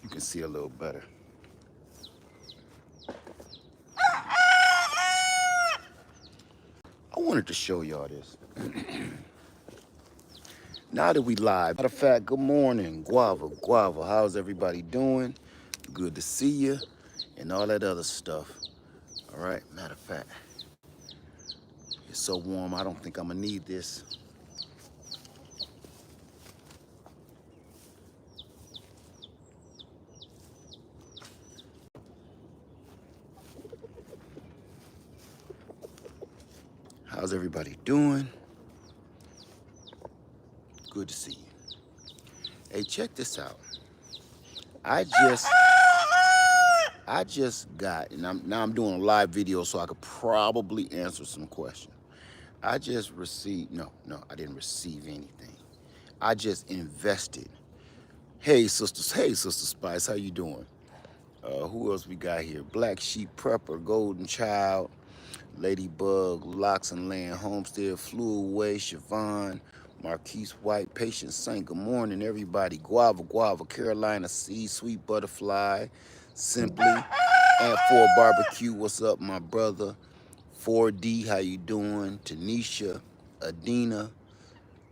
You can see a little better. I wanted to show y'all this. Now that we live, matter of fact, good morning, Guava, Guava. How's everybody doing? Good to see you, and all that other stuff. All right, matter of fact, it's so warm, I don't think I'm gonna need this. How's everybody doing? Good to see you. Hey, check this out. I just got, and I'm doing a live video, so I could probably answer some questions. I just received, no, I didn't receive anything. I just invested. Hey, Sister Spice, how you doing? Who else we got here? Black Sheep Prepper, Golden Child, Ladybug, Locks and Land, Homestead, Flew Away, Siobhan, Marquise White, Patient Saint. Good morning, everybody. Guava, Guava, Carolina C, Sweet Butterfly, Simply, and For Barbecue. What's up, my brother? 4D, how you doing? Tanisha, Adina,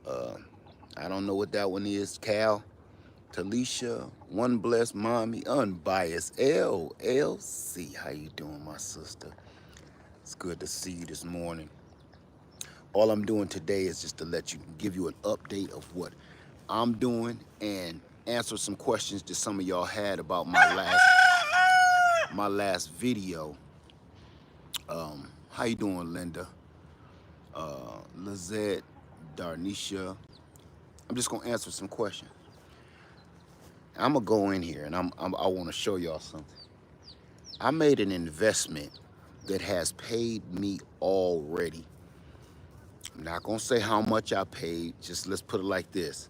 I don't know what that one is. Cal, Talisha, One Blessed Mommy, Unbiased, LLC. How you doing, my sister? It's good to see you this morning. All I'm doing today is just to give you an update of what I'm doing and answer some questions that some of y'all had about my last video. How you doing, Linda? Lizette, Darnisha. I'm just gonna answer some questions. I'm gonna go in here and I want to show y'all something. I made an investment that has paid me already. I'm not gonna say how much I paid. Just let's put it like this.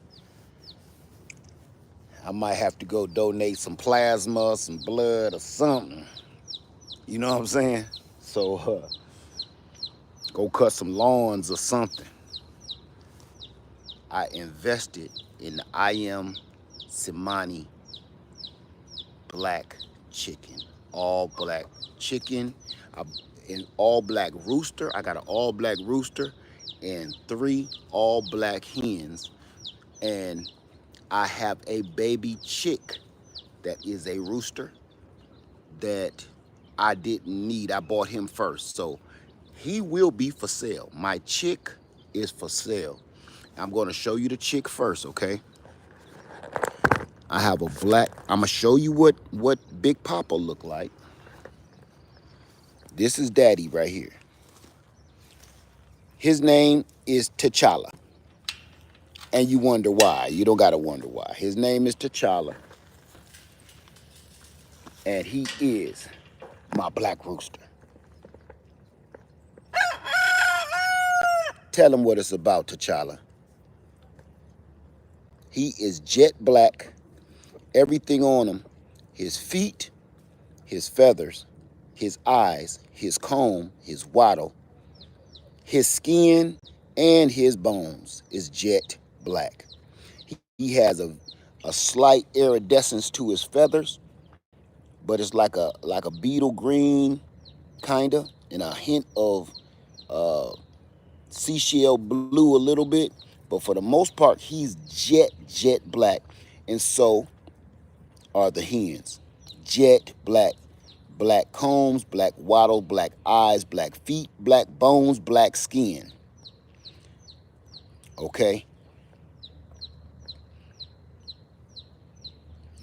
I might have to go donate some plasma, some blood, or something. You know what I'm saying? So go cut some lawns or something. I invested in the Ayam Cemani black chicken, all black chicken, an all black rooster. I got an all black rooster and 3 all black hens, and I have a baby chick that is a rooster that I didn't need. I bought him first, so he will be for sale. My chick is for sale. I'm going to show you the chick first, okay? I have a black. I'm gonna show you what Big Papa look like. This is Daddy right here. His name is T'Challa, and you wonder why. You don't gotta wonder why. His name is T'Challa, and he is my black rooster. Tell him what it's about, T'Challa. He is jet black. Everything on him, his feet, his feathers, his eyes, his comb, his wattle, his skin, and his bones is jet black. He has a slight iridescence to his feathers, but it's like a beetle green, kinda, and a hint of uh, seashell blue a little bit. But for the most part, he's jet black, and so are the hens. Jet black. Black combs, black wattle, black eyes, black feet, black bones, black skin. Okay?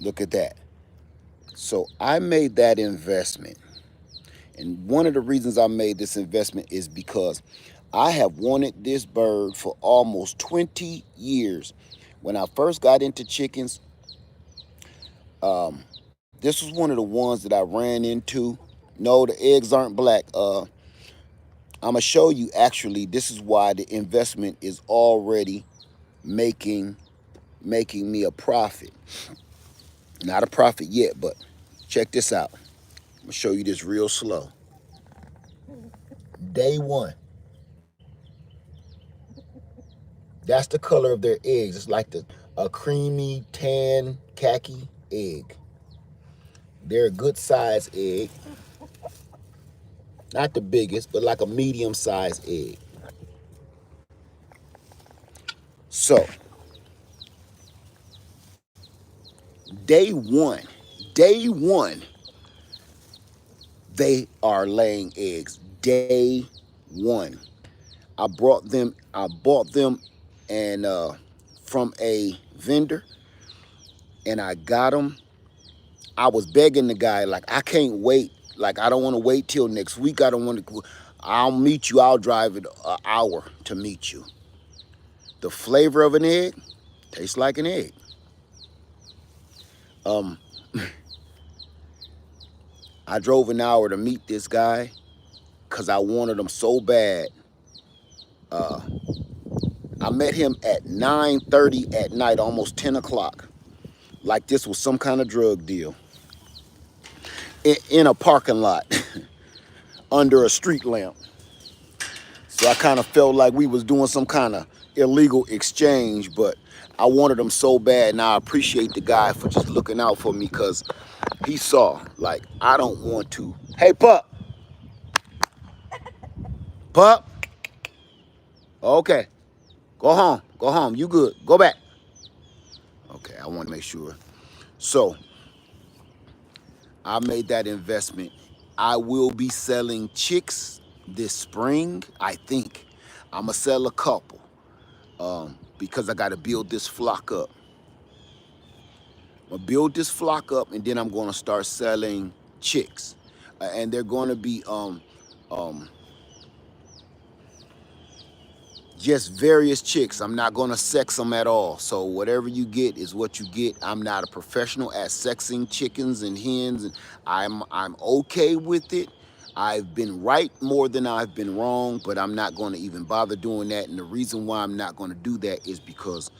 Look at that. So I made that investment. And one of the reasons I made this investment is because I have wanted this bird for almost 20 years. When I first got into chickens, this was one of the ones that I ran into. No, the eggs aren't black. I'm gonna show you actually, this is why the investment is already making me a profit. Not a profit yet, but check this out. I'm gonna show you this real slow. Day one. That's the color of their eggs. It's like a creamy tan khaki egg. They're a good size egg. Not the biggest, but like a medium sized egg. So, day one, they are laying eggs. Day one. I bought them and from a vendor, and I got them. I was begging the guy, like, I can't wait. Like, I don't want to wait till next week. I don't want to. I'll meet you. I'll drive it an hour to meet you. The flavor of an egg tastes like an egg. Um, I drove an hour to meet this guy because I wanted him so bad. I met him at 9:30 at night, almost 10 o'clock. Like this was some kind of drug deal. In a parking lot under a street lamp. So I kind of felt like we was doing some kind of illegal exchange, but I wanted him so bad. And I appreciate the guy for just looking out for me because he saw, like, I don't want to. Hey, pup. Pup. Okay. Go home. Go home. You good. Go back. Okay, I want to make sure. So I made that investment. I will be selling chicks this spring, I think. I'm going to sell a couple because I got to build this flock up. I'm going to build this flock up, and then I'm going to start selling chicks. And they're going to be just various chicks. I'm not going to sex them at all. So whatever you get is what you get. I'm not a professional at sexing chickens and hens, and I'm okay with it. I've been right more than I've been wrong, but I'm not going to even bother doing that. And the reason why I'm not going to do that is because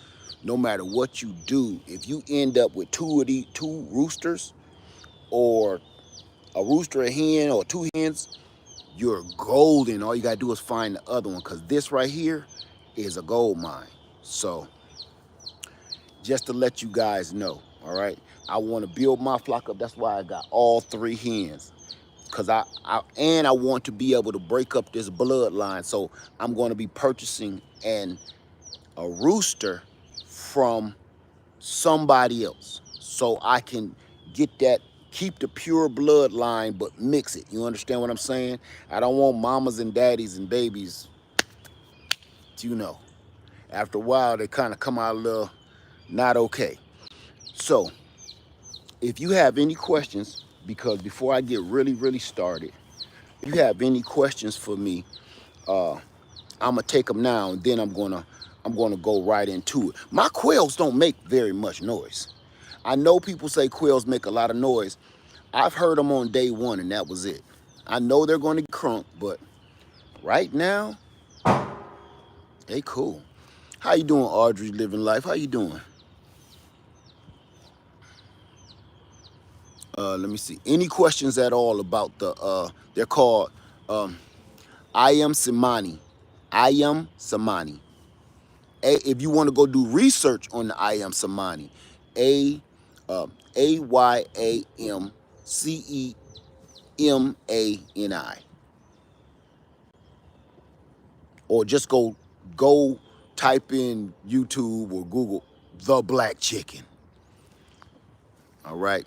no matter what you do, if you end up with two roosters, or a rooster, a hen, or two hens, you're golden. All you gotta do is find the other one, because this right here is a gold mine. So just to let you guys know, all right, I want to build my flock up. That's why I got all three hens, because I want to be able to break up this bloodline. So I'm going to be purchasing a rooster from somebody else, so I can get that, keep the pure bloodline, but mix it. You understand what I'm saying? I don't want mamas and daddies and babies, you know. After a while, they kind of come out a little not okay. So if you have any questions, because before I get really started, if you have any questions for me, I'm gonna take them now, and then I'm gonna go right into it. My quails don't make very much noise. I know people say quails make a lot of noise. I've heard them on day one, and that was it. I know they're going to get crunk, but right now, they cool. How you doing, Audrey? Living life. How you doing? Let me see. Any questions at all about the? They're called Ayam Cemani. Ayam Cemani. If you want to go do research on the Ayam Cemani, Ayam Cemani, or just go type in YouTube or Google the black chicken. All right.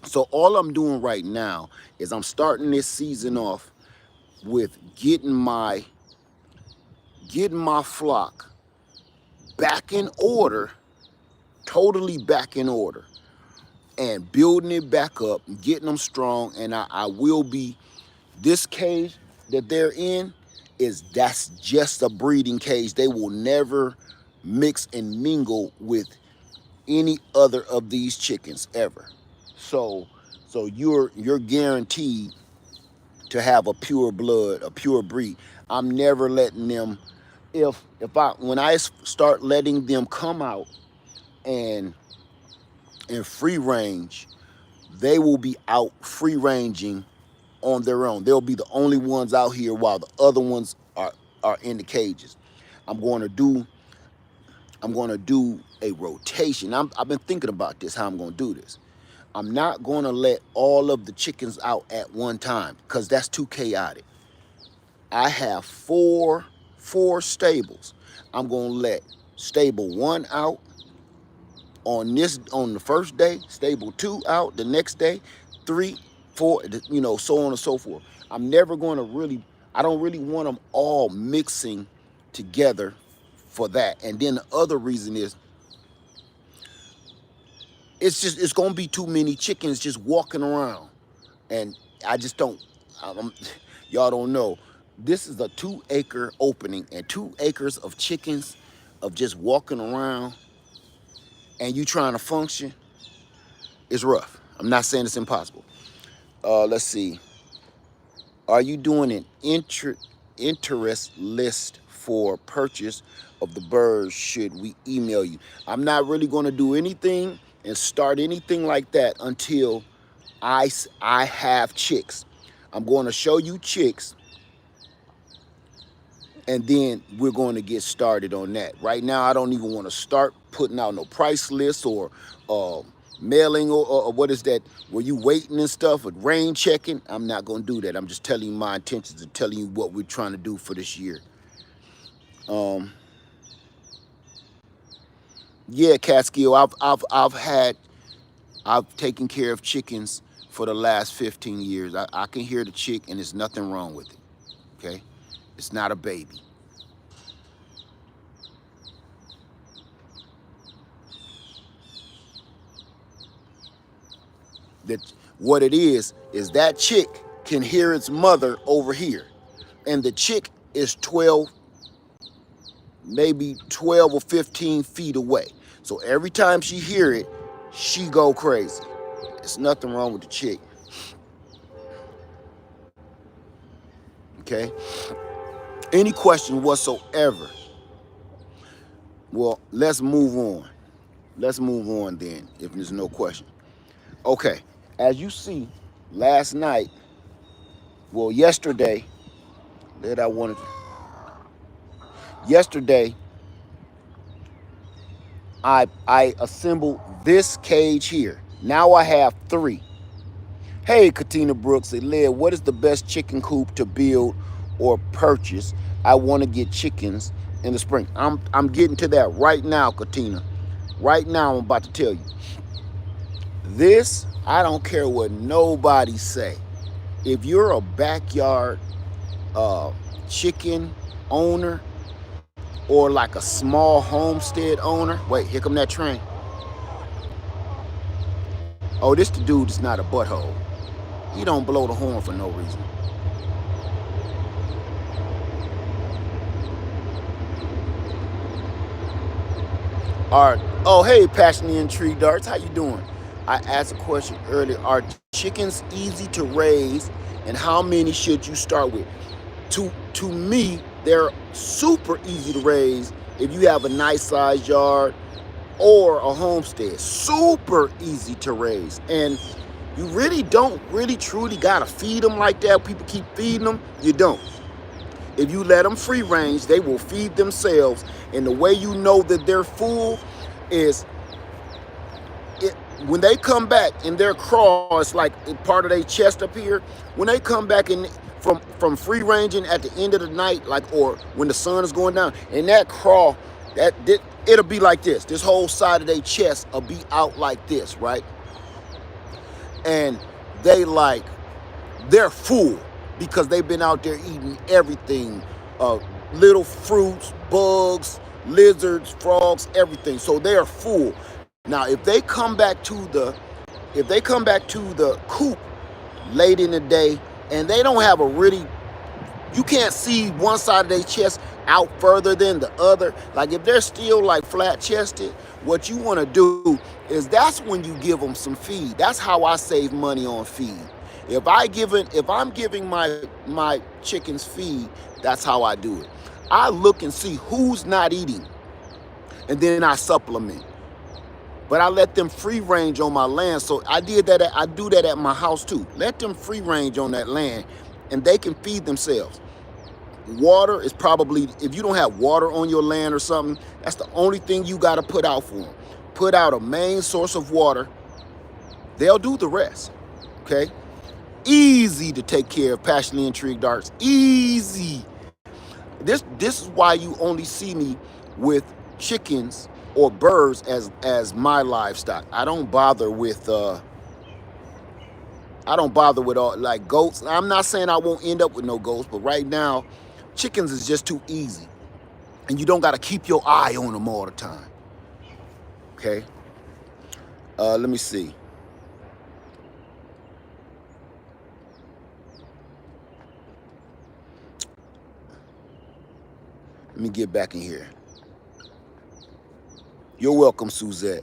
So all I'm doing right now is I'm starting this season off with getting my flock back in order, totally back in order, and building it back up and getting them strong. And I will be, this cage that they're in, that's just a breeding cage. They will never mix and mingle with any other of these chickens ever. So you're guaranteed to have a pure blood, a pure breed. I'm never letting them, when I start letting them come out and in free range, they will be out free ranging on their own. They'll be the only ones out here while the other ones are in the cages. I'm going to do a rotation. I've been thinking about this, how I'm going to do this. I'm not going to let all of the chickens out at one time because that's too chaotic. I have four stables. I'm going to let stable 1 out on the first day, stable 2 out the next day, 3, 4, you know, so on and so forth. I'm never going to I don't really want them all mixing together for that. And then the other reason is it's going to be too many chickens just walking around. And I just don't, y'all don't know. This is a 2-acre opening and 2 acres of chickens of just walking around and you trying to function. It's rough. I'm not saying it's impossible. Let's see. Are you doing an interest list for purchase of the birds? Should we email you? I'm not really going to do anything and start anything like that until I have chicks. I'm going to show you chicks, and then we're going to get started on that. Right now, I don't even want to start putting out no price lists or mailing or what is that, where you waiting and stuff, or rain checking. I'm not going to do that. I'm just telling you my intentions and telling you what we're trying to do for this year. Yeah, Catskill, I've taken care of chickens for the last 15 years. I can hear the chick and there's nothing wrong with it, okay? It's not a baby. What it is that chick can hear its mother over here. And the chick is 12, maybe 12 or 15 feet away. So every time she hear it, she go crazy. There's nothing wrong with the chick. Okay? Any question whatsoever? Well, let's move on. Let's move on then, if there's no question. Okay, as you see, last night, well, yesterday, yesterday, I assembled this cage here. Now I have 3. Hey, Katina Brooks, say, Led, what is the best chicken coop to build or purchase? I want to get chickens in the spring. I'm getting to that right now, Katina. Right now, I'm about to tell you. This, I don't care what nobody say. If you're a backyard chicken owner or like a small homestead owner, wait, here come that train. Oh, this the dude that's not a butthole. He don't blow the horn for no reason. All right. Oh, hey, Passionate and Tree Darts, how you doing? I asked a question earlier. Are chickens easy to raise, and how many should you start with? To me, they're super easy to raise if you have a nice sized yard or a homestead. Super easy to raise, and you really don't truly gotta feed them like that. People keep feeding them. You don't. If you let them free range, they will feed themselves. And the way you know that they're full is when they come back in their crawl, it's like part of their chest up here. When they come back in from free ranging at the end of the night, like, or when the sun is going down, and that crawl, it'll be like this. This whole side of their chest will be out like this, right? And they're full because they've been out there eating everything, little fruits, bugs, lizards, frogs, everything. So they are full. Now, if they come back to the coop late in the day and they don't have you can't see one side of their chest out further than the other. Like if they're still like flat chested, what you want to do is that's when you give them some feed. That's how I save money on feed. If I'm giving my chickens feed, that's how I do it. I look and see who's not eating, and then I supplement. But I let them free range on my land. So I do that at my house too. Let them free range on that land, and they can feed themselves. Water is probably, if you don't have water on your land or something, that's the only thing you got to put out for them. Put out a main source of water They'll do the rest. Okay? Easy to take care of passionately intrigued darts. Easy. This is why you only see me with chickens or birds as my livestock. I don't bother with all like goats. I'm not saying I won't end up with no goats, but right now, chickens is just too easy. And you don't gotta keep your eye on them all the time. Okay? Let me see. Let me get back in here. You're welcome, Suzette.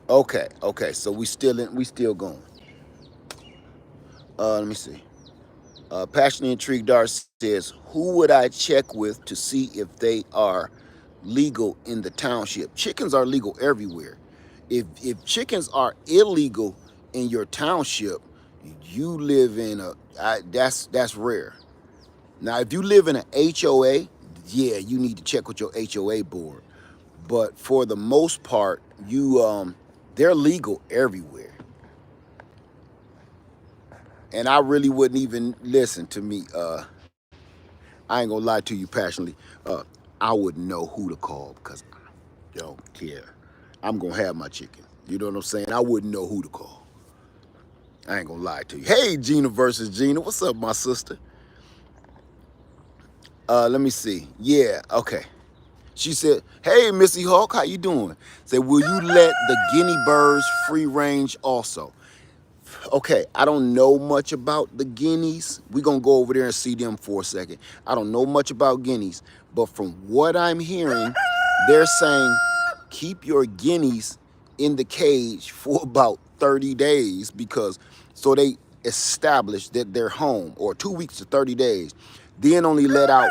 Okay, so we still going. Let me see. Passionate Intrigued Dart says, who would I check with to see if they are legal in the township? Chickens are legal everywhere. If chickens are illegal in your township, you live in that's rare. Now, if you live in an HOA, yeah, you need to check with your HOA board. But for the most part, they're legal everywhere. And I really wouldn't even listen to me. I ain't gonna lie to you passionately. I wouldn't know who to call because I don't care. I'm gonna have my chicken. You know what I'm saying? I wouldn't know who to call. I ain't gonna lie to you. Hey, Gina versus Gina. What's up, my sister? Let me see. Yeah, okay. She said, hey, Missy Hawk, how you doing? Said, will you let the guinea birds free range also? Okay, I don't know much about the guineas. We're going to go over there and see them for a second. I don't know much about guineas, but from what I'm hearing, they're saying keep your guineas in the cage for about 30 days because so they establish that they're home, or 2 weeks to 30 days. Then only let out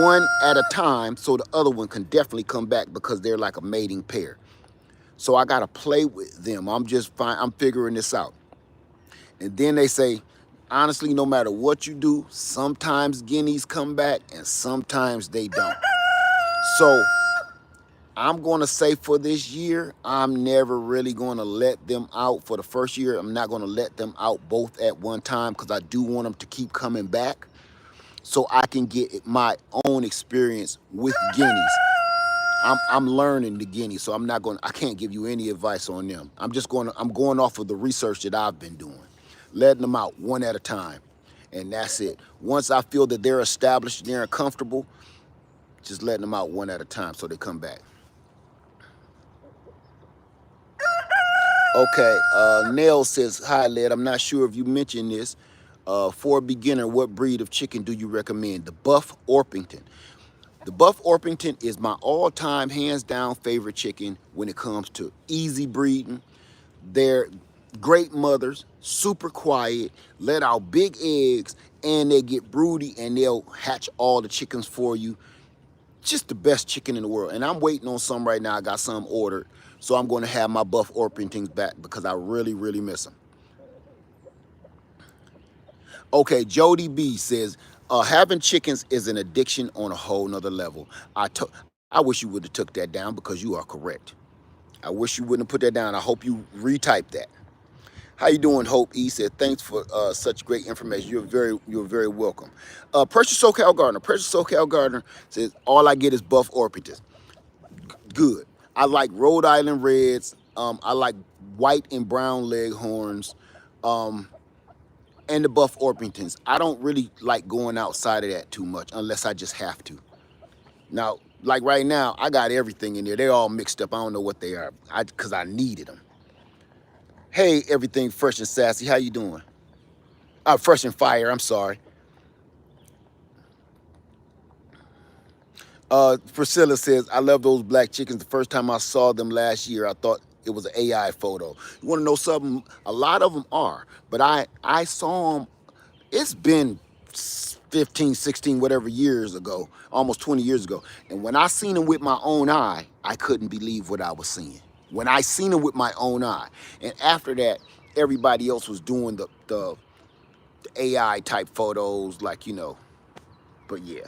one at a time so the other one can definitely come back because they're like a mating pair. So I got to play with them. I'm figuring this out. And then they say, honestly, no matter what you do, sometimes guineas come back and sometimes they don't. So I'm going to say for this year, I'm never really going to let them out. For the first year, I'm not going to let them out both at one time because I do want them to keep coming back so I can get my own experience with guineas. I'm learning the guineas, so I can't give you any advice on them. I'm going off of the research that I've been doing, letting them out one at a time, and that's it. Once I feel that they're established, they're comfortable, just letting them out one at a time so they come back. Okay, Nell says, hi, Led. I'm not sure if you mentioned this. For a beginner, what breed of chicken do you recommend? The Buff Orpington. The Buff Orpington is my all-time, hands-down favorite chicken when it comes to easy breeding. They're great mothers, super quiet, let out big eggs, and they get broody and they'll hatch all the chickens for you. Just the best chicken in the world. And I'm waiting on some right now. I got some ordered. So I'm going to have my Buff Orpingtons back because I really, really miss them. Okay, Jody B says, having chickens is an addiction on a whole nother level. I wish you would have took that down because you are correct. I wish you wouldn't have put that down. I hope you retype that. How you doing, Hope E? Said, thanks for such great information. You're very welcome. Precious SoCal Gardner says, all I get is Buff Orpingtons. Good. I like Rhode Island Reds. I like white and brown Leghorns. And the Buff Orpingtons. I don't really like going outside of that too much unless I just have to. Now, like right now, I got everything in there. They're all mixed up. I don't know what they are because I needed them. Hey, everything fresh and sassy. How you doing? Fresh and fire. I'm sorry. Priscilla says, I love those black chickens. The first time I saw them last year, I thought it was an AI photo. You want to know something? A lot of them are, but I saw them. It's been 15, 16, whatever years ago, almost 20 years ago. And when I seen them with my own eye, I couldn't believe what I was seeing. When I seen them with my own eye. And after that, everybody else was doing the AI type photos, like, but yeah.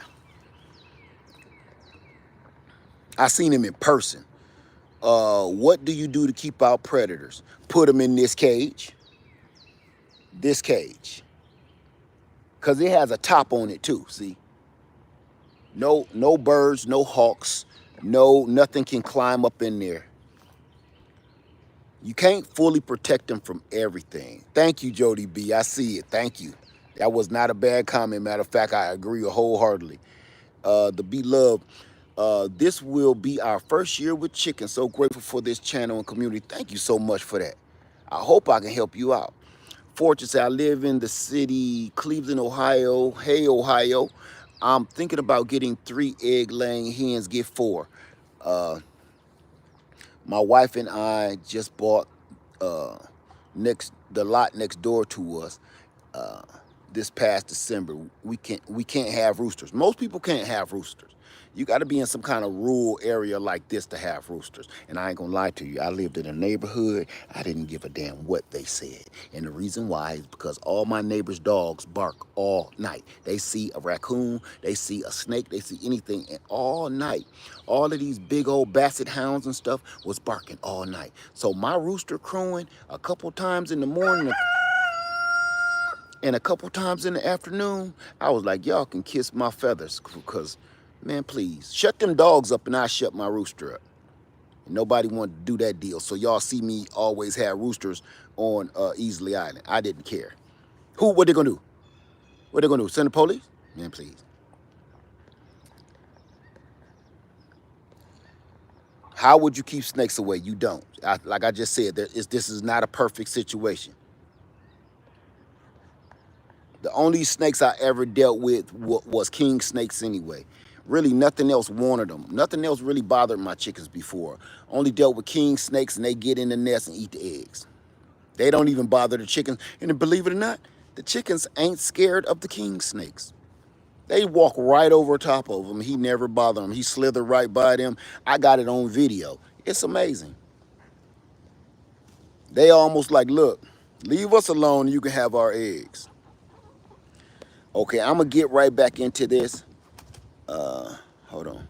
I seen him in person. What do you do to keep out predators? Put them in this cage. This cage. Because it has a top on it too, see? No birds, no hawks, nothing can climb up in there. You can't fully protect them from everything. Thank you, Jody B. I see it. Thank you. That was not a bad comment. Matter of fact, I agree wholeheartedly. The beloved, this will be our first year with chicken. So grateful for this channel and community. Thank you so much for that. I hope I can help you out. Fortune said, I live in the city, Cleveland, Ohio. Hey, Ohio. I'm thinking about getting 3 egg-laying hens, get 4. My wife and I just bought the lot next door to us this past December. We can't have roosters. Most people can't have roosters. You got to be in some kind of rural area like this to have roosters. And I ain't gonna lie to you, I lived in a neighborhood. I didn't give a damn what they said. And the reason why is because all my neighbors' dogs bark all night. They see a raccoon, they see a snake, they see anything, and all night, all of these big old basset hounds and stuff was barking all night. So my rooster crowing a couple times in the morning and a couple times in the afternoon, I was like, y'all can kiss my feathers, because, man, please, shut them dogs up and I shut my rooster up. And nobody wanted to do that deal. So y'all see me always have roosters on Easley Island. I didn't care. What they gonna do? What they gonna do? Send the police? Man, please. How would you keep snakes away? You don't. Like I just said, this is not a perfect situation. The only snakes I ever dealt with was king snakes anyway. Really, nothing else wanted them. Nothing else really bothered my chickens before. Only dealt with king snakes, and they get in the nest and eat the eggs. They don't even bother the chickens. And believe it or not, the chickens ain't scared of the king snakes. They walk right over top of them. He never bothered them. He slithered right by them. I got it on video. It's amazing. They almost like, look, leave us alone and you can have our eggs. Okay, I'm going to get right back into this. Hold on.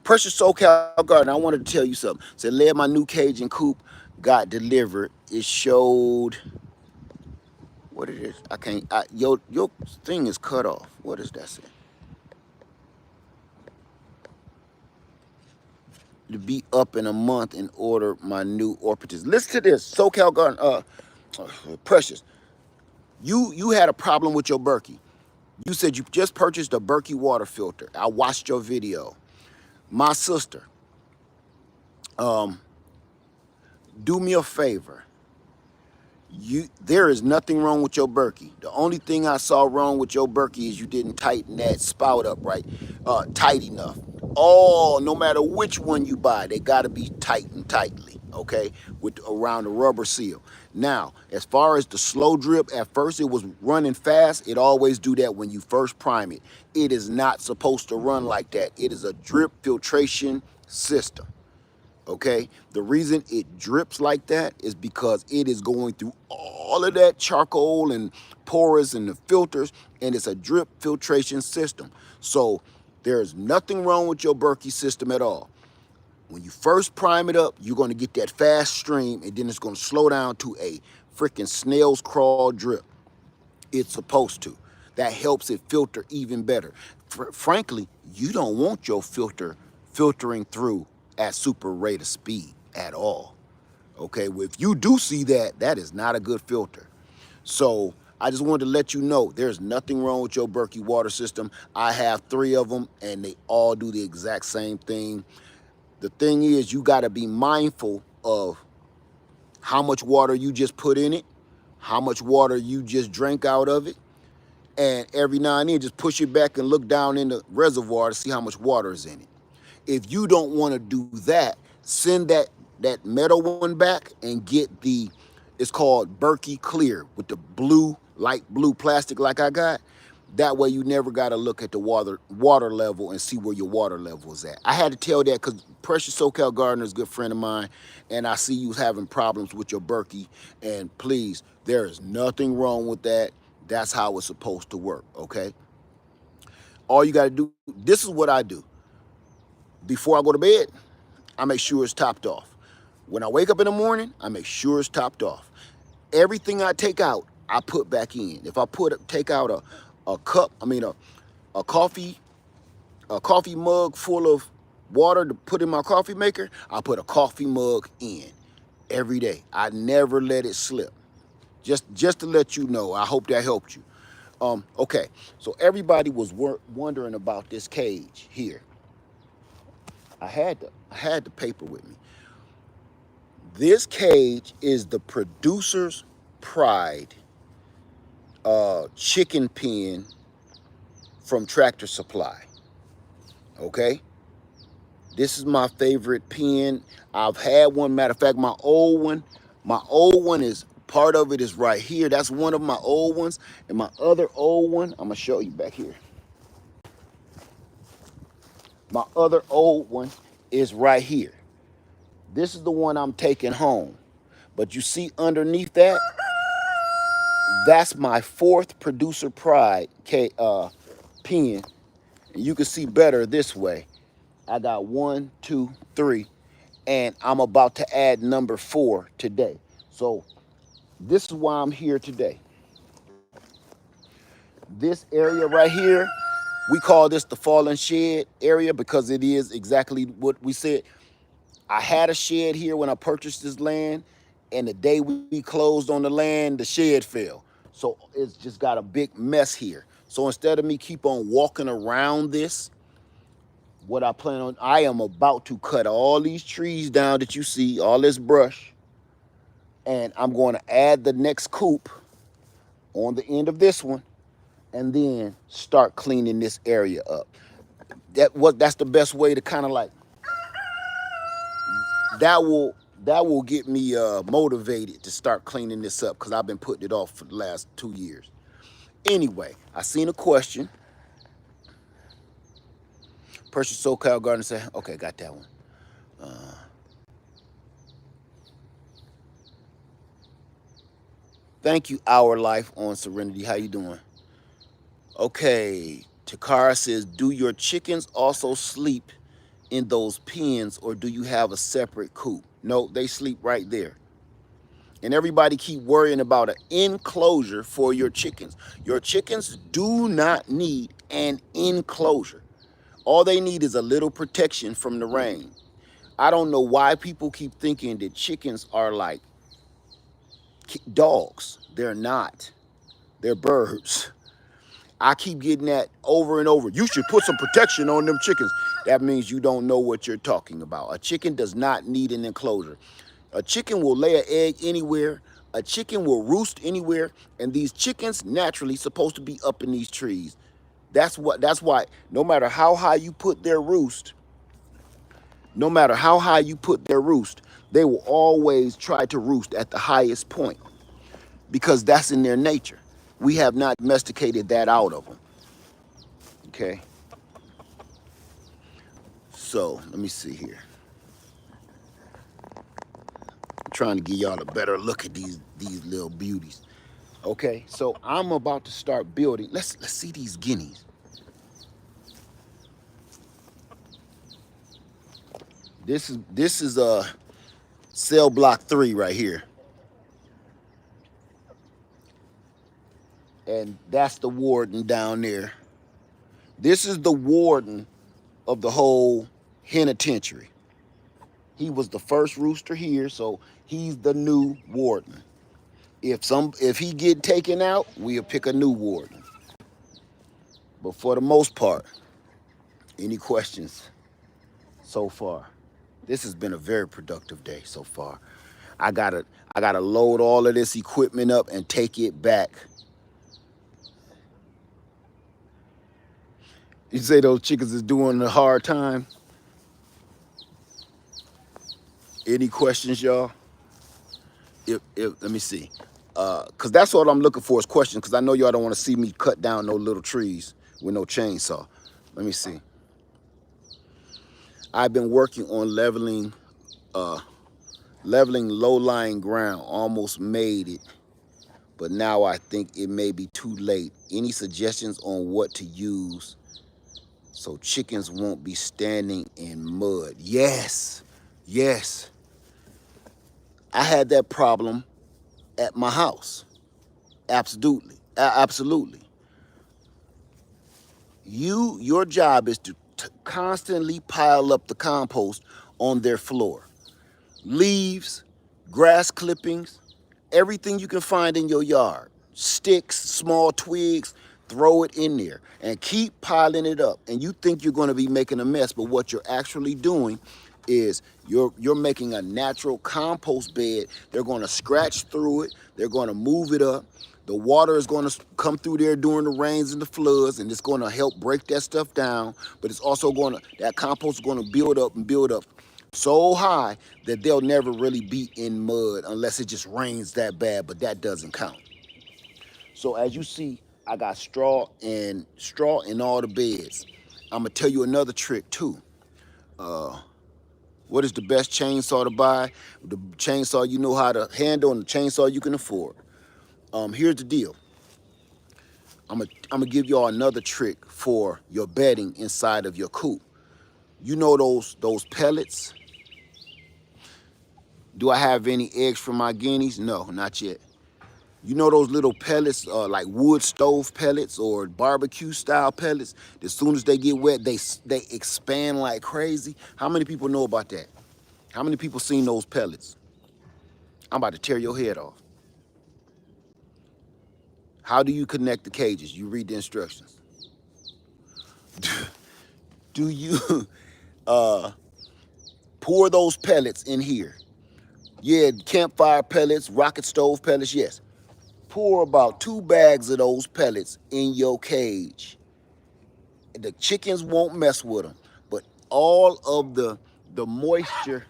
Precious SoCal Garden, I wanted to tell you something. Said, led my new cage and coop got delivered. It showed, what it is? I can't, your thing is cut off. What does that say? To be up in a month and order my new orchids. Listen to this, SoCal Garden, Precious. You had a problem with your Berkey. You said you just purchased a Berkey water filter. I watched your video. My sister, do me a favor. There is nothing wrong with your Berkey. The only thing I saw wrong with your Berkey is you didn't tighten that spout up right, tight enough. Oh, no matter which one you buy, they gotta be tightened tightly, okay, with around the rubber seal. Now, as far as the slow drip, at first it was running fast. It always do that when you first prime it. It is not supposed to run like that. It is a drip filtration system. Okay, the reason it drips like that is because it is going through all of that charcoal and porous and the filters, and it's a drip filtration system. So there's nothing wrong with your Berkey system at all. When you first prime it up, you're going to get that fast stream, and then it's going to slow down to a freaking snail's crawl drip. It's supposed to. That helps it filter even better. Frankly, you don't want your filter filtering through at super rate of speed at all. Okay, well, if you do see that, that is not a good filter. So I just wanted to let you know there's nothing wrong with your Berkey water system. I have 3 of them, and they all do the exact same thing. The thing is, you got to be mindful of how much water you just put in it, how much water you just drank out of it, and every now and then just push it back and look down in the reservoir to see how much water is in it. If you don't want to do that, send that metal one back and get it's called Berkey Clear with the blue, light blue plastic like I got. That way you never got to look at the water level and see where your water level is at. I had to tell that because Precious SoCal Gardener is a good friend of mine, and I see you having problems with your Berkey. And please, there is nothing wrong with that. That's how it's supposed to work, okay? All you got to do, this is what I do. Before I go to bed, I make sure it's topped off. When I wake up in the morning, I make sure it's topped off. Everything I take out, I put back in. If I take out a cup, a coffee mug full of water to put in my coffee maker, I put a coffee mug in every day. I never let it slip. Just to let you know. I hope that helped you. Okay, so everybody was wondering about this cage here. I had the paper with me. This cage is the Producer's Pride chicken pen from Tractor Supply. Okay, this is my favorite pen. I've had one. Matter of fact, my old one is part of it is right here. That's one of my old ones, and my other old one, I'm gonna show you back here. My other old one is right here. This is the one I'm taking home. But you see underneath that, that's my 4th Producer Pride pen. And you can see better this way. I got 1, 2, 3, and I'm about to add number 4 today. So this is why I'm here today. This area right here, we call this the fallen shed area because it is exactly what we said. I had a shed here when I purchased this land, and the day we closed on the land, the shed fell. So it's just got a big mess here. So instead of me keep on walking around this, what I plan on, I am about to cut all these trees down that you see, all this brush, and I'm going to add the next coop on the end of this one, and then start cleaning this area up. That's the best way to kind of like, that will get me motivated to start cleaning this up, because I've been putting it off for the last 2 years. Anyway, I seen a question. Purchase SoCal Garden said, okay, got that one. Thank you, Our Life on Serenity. How you doing? Okay, Takara says, do your chickens also sleep in those pens, or do you have a separate coop? No, they sleep right there. And everybody keep worrying about an enclosure for your chickens. Your chickens do not need an enclosure. All they need is a little protection from the rain. I don't know why people keep thinking that chickens are like dogs. They're not. They're birds. I keep getting that over and over. You should put some protection on them chickens. That means you don't know what you're talking about. A chicken does not need an enclosure. A chicken will lay an egg anywhere. A chicken will roost anywhere. And these chickens naturally supposed to be up in these trees. That's why no matter how high you put their roost, they will always try to roost at the highest point, because that's in their nature. We have not domesticated that out of them. Okay. So let me see here. I'm trying to give y'all a better look at these little beauties. Okay, so I'm about to start building. Let's see these guineas. This is a cell block 3 right here. And that's the warden down there. This is the warden of the whole penitentiary. He was the first rooster here, so he's the new warden. If he get taken out, we'll pick a new warden. But for the most part, any questions so far? This has been a very productive day so far. I gotta load all of this equipment up and take it back. You say those chickens is doing a hard time? Any questions, y'all? If let me see, cause that's what I'm looking for is questions. Cause I know y'all don't want to see me cut down no little trees with no chainsaw. Let me see. I've been working on leveling low-lying ground. Almost made it, but now I think it may be too late. Any suggestions on what to use so chickens won't be standing in mud. Yes, yes. I had that problem at my house. Absolutely, absolutely. Your job is to constantly pile up the compost on their floor. Leaves, grass clippings, everything you can find in your yard. Sticks, small twigs, throw it in there and keep piling it up. And you think you're going to be making a mess, but what you're actually doing is you're making a natural compost bed. They're going to scratch through it. They're going to move it up. The water is going to come through there during the rains and the floods, and it's going to help break that stuff down. But it's also that compost is going to build up and build up so high that they'll never really be in mud unless it just rains that bad, but that doesn't count. So as you see, I got straw in all the beds. I'm gonna tell you another trick too. What is the best chainsaw to buy? The chainsaw you know how to handle and the chainsaw you can afford. Here's the deal. I'm gonna give y'all another trick for your bedding inside of your coop. You know those pellets? Do I have any eggs for my guineas? No, not yet. You know those little pellets, like wood stove pellets or barbecue style pellets? As soon as they get wet, they expand like crazy. How many people know about that? How many people seen those pellets? I'm about to tear your head off. How do you connect the cages? You read the instructions. Do you pour those pellets in here? Yeah, campfire pellets, rocket stove pellets, yes. Pour about 2 bags of those pellets in your cage. The chickens won't mess with them, but all of the moisture,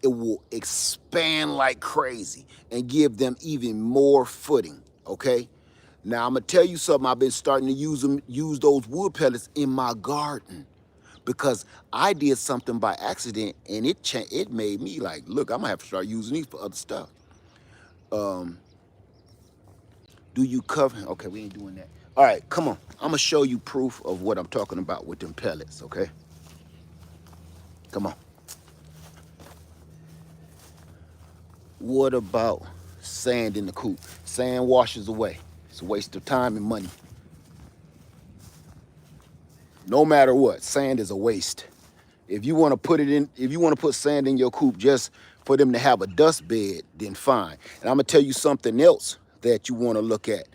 it will expand like crazy and give them even more footing, okay? Now I'm gonna tell you something. I've been starting to use those wood pellets in my garden because I did something by accident and it made me like, look, I'm gonna have to start using these for other stuff. Do you cover? Okay, we ain't doing that. All right, come on. I'm gonna show you proof of what I'm talking about with them pellets, okay? Come on. What about sand in the coop? Sand washes away. It's a waste of time and money. No matter what, sand is a waste. If you want to put sand in your coop just for them to have a dust bed, then fine. And I'm gonna tell you something else that you want to look at.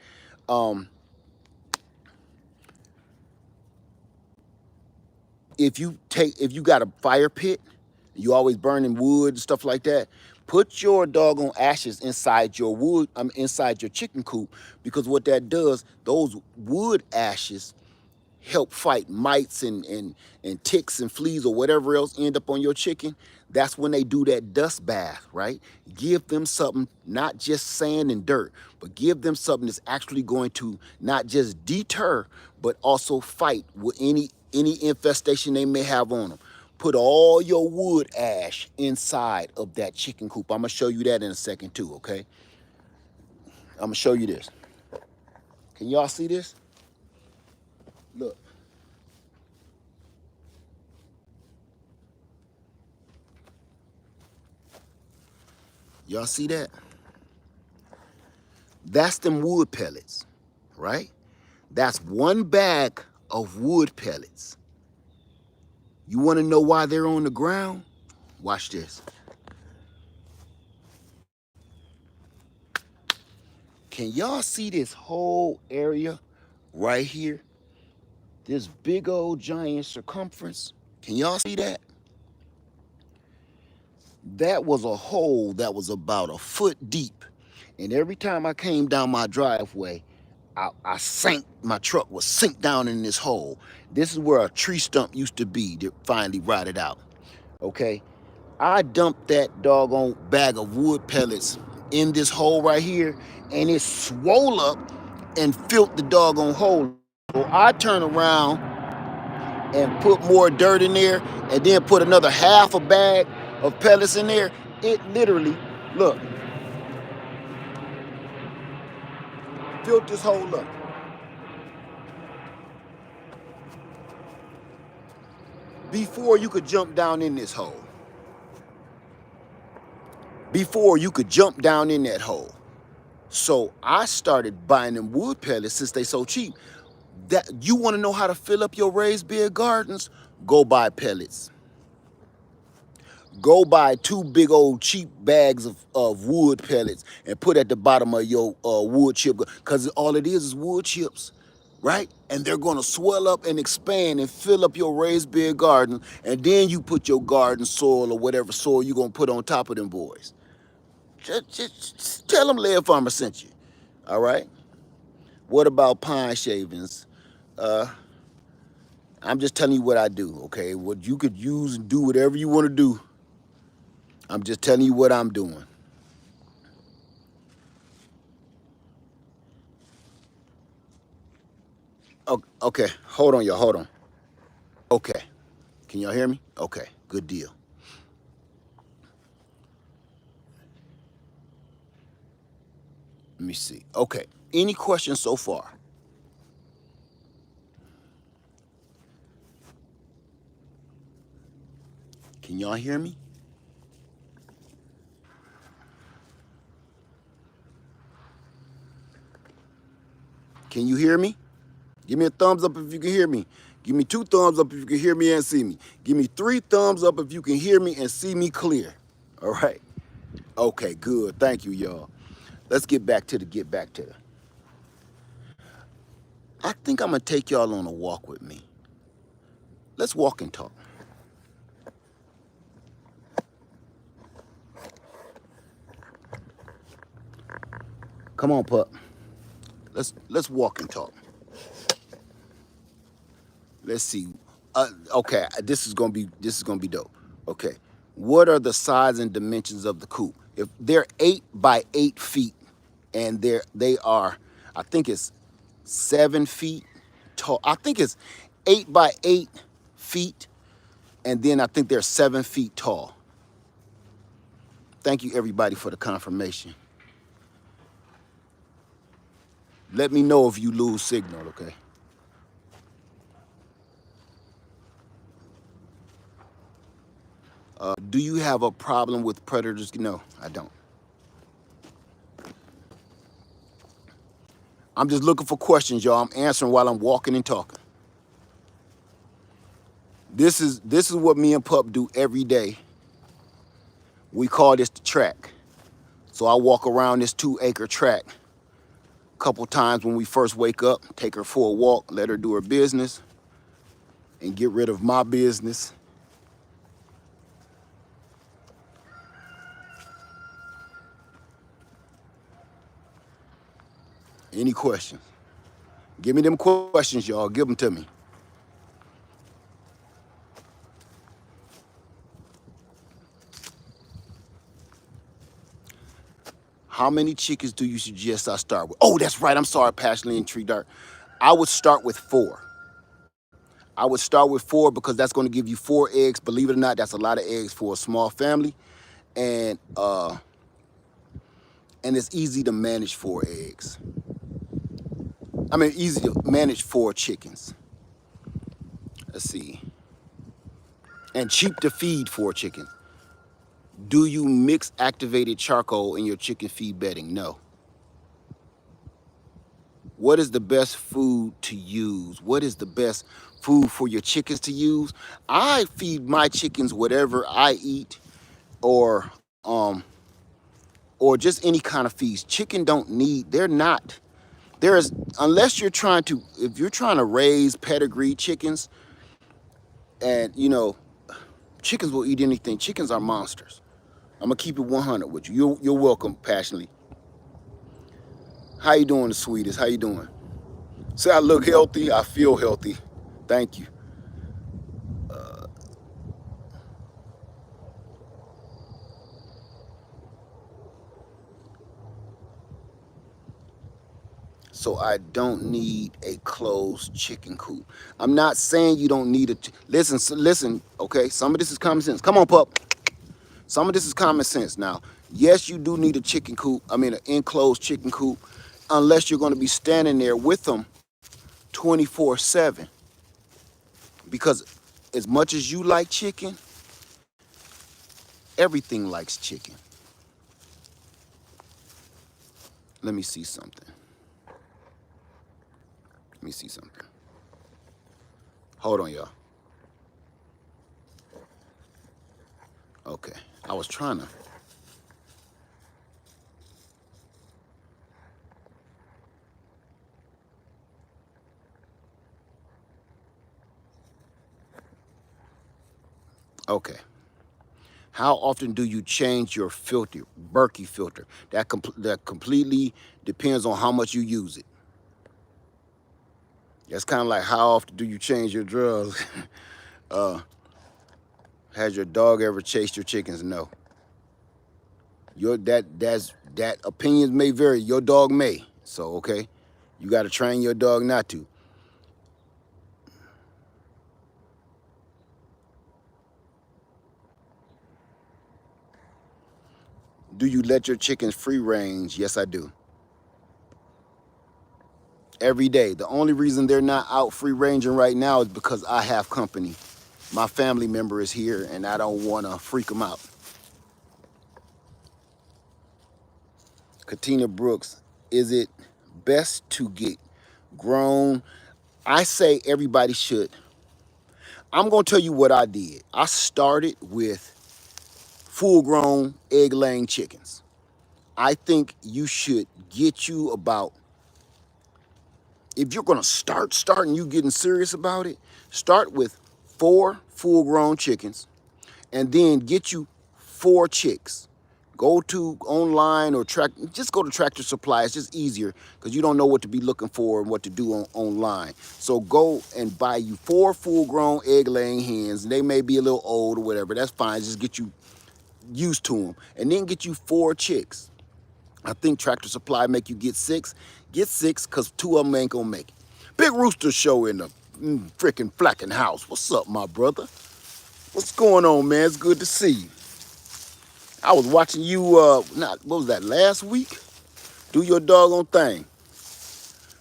If you got a fire pit, you always burning wood and stuff like that, put your doggone ashes inside your inside your chicken coop, because what that does, those wood ashes help fight mites and ticks and fleas or whatever else end up on your chicken. That's when they do that dust bath, right? Give them something, not just sand and dirt, but give them something that's actually going to not just deter, but also fight with any infestation they may have on them. Put all your wood ash inside of that chicken coop. I'm gonna show you that in a second too, okay? I'm gonna show you this. Can y'all see this? Look. Y'all see that? That's them wood pellets, right? That's 1 bag of wood pellets. You want to know why they're on the ground? Watch this. Can y'all see this whole area right here? This big old giant circumference. Can y'all see that? That was a hole that was about a foot deep. And every time I came down my driveway, I sank, my truck would sink down in this hole. This is where a tree stump used to be that finally rotted out, okay? I dumped that doggone bag of wood pellets in this hole right here, and it swole up and filled the doggone hole. So I turn around and put more dirt in there and then put another half a bag of pellets in there. It literally, look, filled this hole up. Before you could jump down in this hole. Before you could jump down in that hole. So I started buying them wood pellets since they so cheap. That you want to know how to fill up your raised bed gardens? Go buy pellets. Go buy 2 big old cheap bags of wood pellets and put at the bottom of your wood chip, because all it is wood chips, right? And they're going to swell up and expand and fill up your raised bed garden, and then you put your garden soil or whatever soil you're going to put on top of them boys. Just tell them Lead Farmer sent you, all right? What about pine shavings? I'm just telling you what I do, okay? What you could use and do whatever you want to do. I'm just telling you what I'm doing. Okay, hold on, y'all, hold on. Okay, can y'all hear me? Okay, good deal. Let me see. Okay, any questions so far? Can y'all hear me? Can you hear me? Give me a thumbs up if you can hear me. Give me 2 thumbs up if you can hear me and see me. Give me 3 thumbs up if you can hear me and see me clear. All right? Okay, good. Thank you, y'all. Let's get back to the. I think I'm going to take y'all on a walk with me. Let's walk and talk. Come on, pup. Let's walk and talk. Let's see. Okay, this is gonna be dope. Okay, what are the size and dimensions of the coop? If they're 8 by 8 feet, and they are, I think it's 7 feet tall. I think it's 8 by 8 feet, and then I think they're 7 feet tall. Thank you, everybody, for the confirmation. Let me know if you lose signal, okay? Do you have a problem with predators? No, I don't. I'm just looking for questions, y'all. I'm answering while I'm walking and talking. This is what me and Pup do every day. We call this the track. So I walk around this 2-acre track a couple times when we first wake up, take her for a walk, let her do her business, and get rid of my business. Any questions? Give me them questions, y'all. Give them to me. How many chickens do you suggest I start with? Oh, that's right. I'm sorry, Passionately Intrigued Dark. I would start with 4. I would start with 4 because that's going to give you 4 eggs. Believe it or not, that's a lot of eggs for a small family. And it's easy to manage 4 eggs. I mean, easy to manage 4 chickens. Let's see. And cheap to feed 4 chickens. Do you mix activated charcoal in your chicken feed bedding? No. What is the best food to use? What is the best food for your chickens to use? I feed my chickens whatever I eat, or just any kind of feeds. Chicken don't need, unless you're trying to, if you're trying to raise pedigree chickens, and chickens will eat anything. Chickens are monsters. I'm gonna keep it 100 with you. You're welcome, Passionately. How you doing, the sweetest? How you doing? Say I look healthy. I feel healthy. Thank you. So I don't need a closed chicken coop. I'm not saying you don't need listen, okay? Some of this is common sense. Come on, pup. Some of this is common sense. Now, yes, you do need a chicken coop. I mean, an enclosed chicken coop. unless you're going to be standing there with them 24/7. Because as much as you like chicken, everything likes chicken. Let me see something. Let me see something. Hold on, y'all. Okay. I was trying to. Okay. How often do you change your filter, Berkey filter? That completely depends on how much you use it. That's kind of like how often do you change your drugs? Has your dog ever chased your chickens? No. That opinions may vary. Your dog may. So okay, you got to train your dog not to. Do you let your chickens free range? Yes, I do. Every day. The only reason they're not out free ranging right now is because I have company. My family member is here and I don't want to freak them out. Katina Brooks, is it best to get grown? I say everybody should. I'm going to tell you what I did. I started with full-grown egg-laying chickens. I think you should get you about, if you're going to start and you getting serious about it, start with 4 full-grown chickens and then get you 4 chicks. Go to online or just go to Tractor Supply. It's just easier because you don't know what to be looking for and what to do online. So go and buy you 4 full-grown egg-laying hens. They may be a little old or whatever. That's fine. Just get you used to them. And then get you 4 chicks. I think Tractor Supply make you get 6. Get 6 because 2 of them ain't going to make it. Big Rooster Show in the freaking flacking house. What's up, my brother? What's going on, man? It's good to see you. I was watching you, what was that, last week? Do your doggone thing.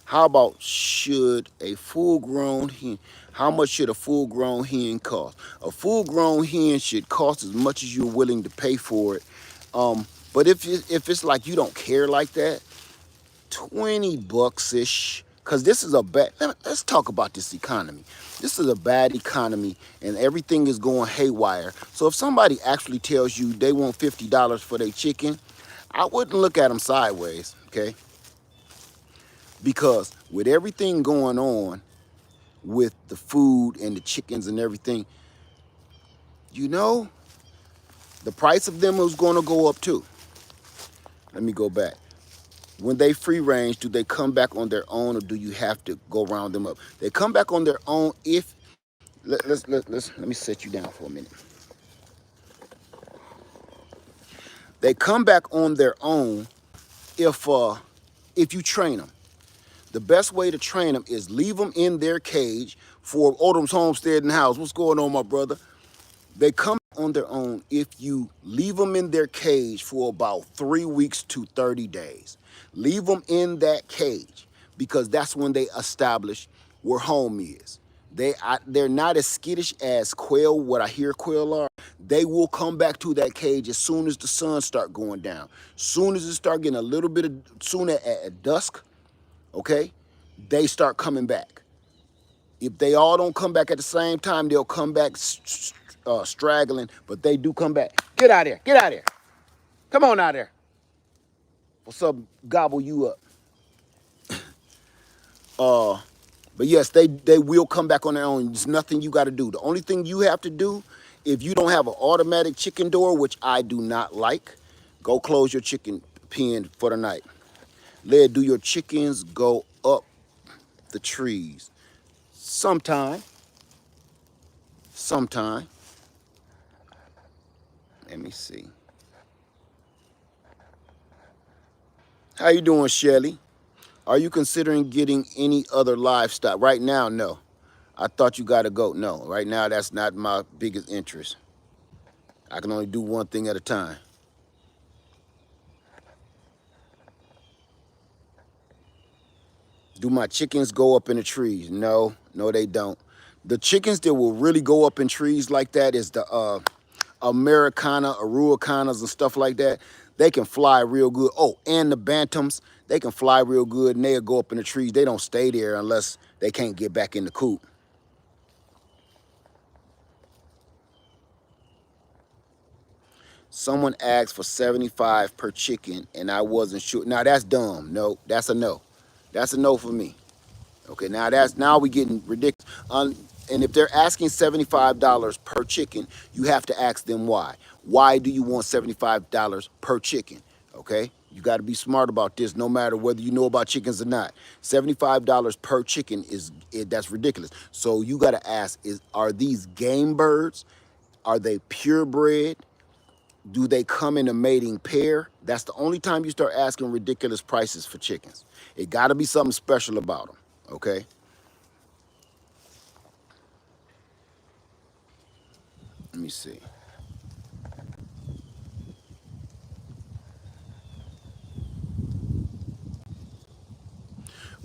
How about should a full-grown hen, how much should a full-grown hen cost? A full-grown hen should cost as much as you're willing to pay for it. But if it's like you don't care like that, 20 bucks-ish, because this is a bad, let's talk about this economy. This is a bad economy and everything is going haywire. So if somebody actually tells you they want $50 for their chicken, I wouldn't look at them sideways, okay? Because with everything going on with the food and the chickens and everything, you know, the price of them is going to go up too. Let me go back. When they free range, do they come back on their own or do you have to go round them up? They come back on their own if, let me set you down for a minute. They come back on their own if you train them. The best way to train them is leave them in their cage for Odom's Homestead and House. What's going on, my brother? They come on their own if you leave them in their cage for about 3 weeks to 30 days. Leave them in that cage because that's when they establish where home is. They're not as skittish as quail, what I hear quail are. They will come back to that cage as soon as the sun start going down. Soon as it start getting a little bit of, soon at dusk, okay, they start coming back. If they all don't come back at the same time, they'll come back straggling, but they do come back. Get out of there. Get out of there. Come on out there. What's up? Gobble you up. But yes, they will come back on their own. There's nothing you got to do. The only thing you have to do, if you don't have an automatic chicken door, which I do not like, go close your chicken pen for the night. Do your chickens go up the trees? Sometime. Let me see. How you doing, Shelly? Are you considering getting any other livestock? Right now, no. I thought you got a goat. No, right now that's not my biggest interest. I can only do one thing at a time. Do my chickens go up in the trees? No, no, they don't. The chickens that will really go up in trees like that is the Americana, Aruacanas, and stuff like that. They can fly real good. Oh, and the Bantams, they can fly real good, and they'll go up in the trees. They don't stay there unless they can't get back in the coop. Someone asked for 75 per chicken, and I wasn't sure. Now that's dumb. No, that's a no. That's a no for me. Okay, now we getting ridiculous. And if they're asking $75 per chicken, you have to ask them why. Why do you want $75 per chicken? Okay, you got to be smart about this, no matter whether you know about chickens or not. $75 per chicken that's ridiculous. So you got to ask: are these game birds? Are they purebred? Do they come in a mating pair? That's the only time you start asking ridiculous prices for chickens. It got to be something special about them. Okay. Let me see.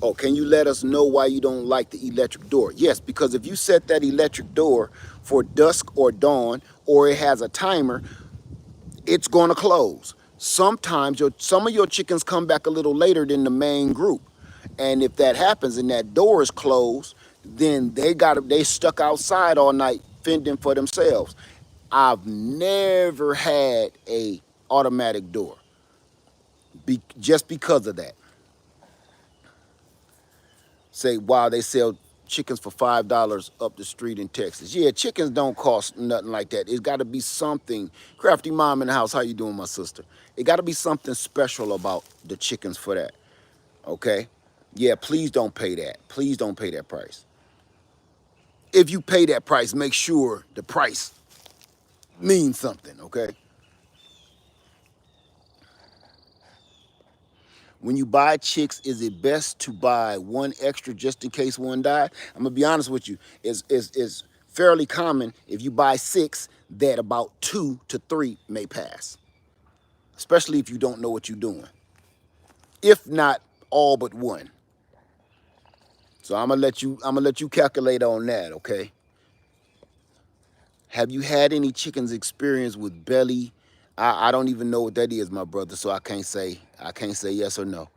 Oh, can you let us know why you don't like the electric door? Yes, because if you set that electric door for dusk or dawn, or it has a timer, it's going to close. Sometimes some of your chickens come back a little later than the main group. And if that happens and that door is closed, then they stuck outside all night fending for themselves. I've never had a automatic door just because of that. Say, wow, they sell chickens for $5 up the street in Texas. Yeah, chickens don't cost nothing like that. It's got to be something. Crafty mom in the house, how you doing, my sister? It got to be something special about the chickens for that, okay? Yeah, please don't pay that. Please don't pay that price. If you pay that price, make sure the price means something, okay? When you buy chicks, is it best to buy one extra just in case one died? I'm gonna be honest with you. It's fairly common if you buy 6 that about 2 to 3 may pass, especially if you don't know what you're doing. If not all but one. So I'm gonna let you calculate on that, okay? Have you had any chickens experience with belly? I don't even know what that is, my brother, so I can't say yes or no.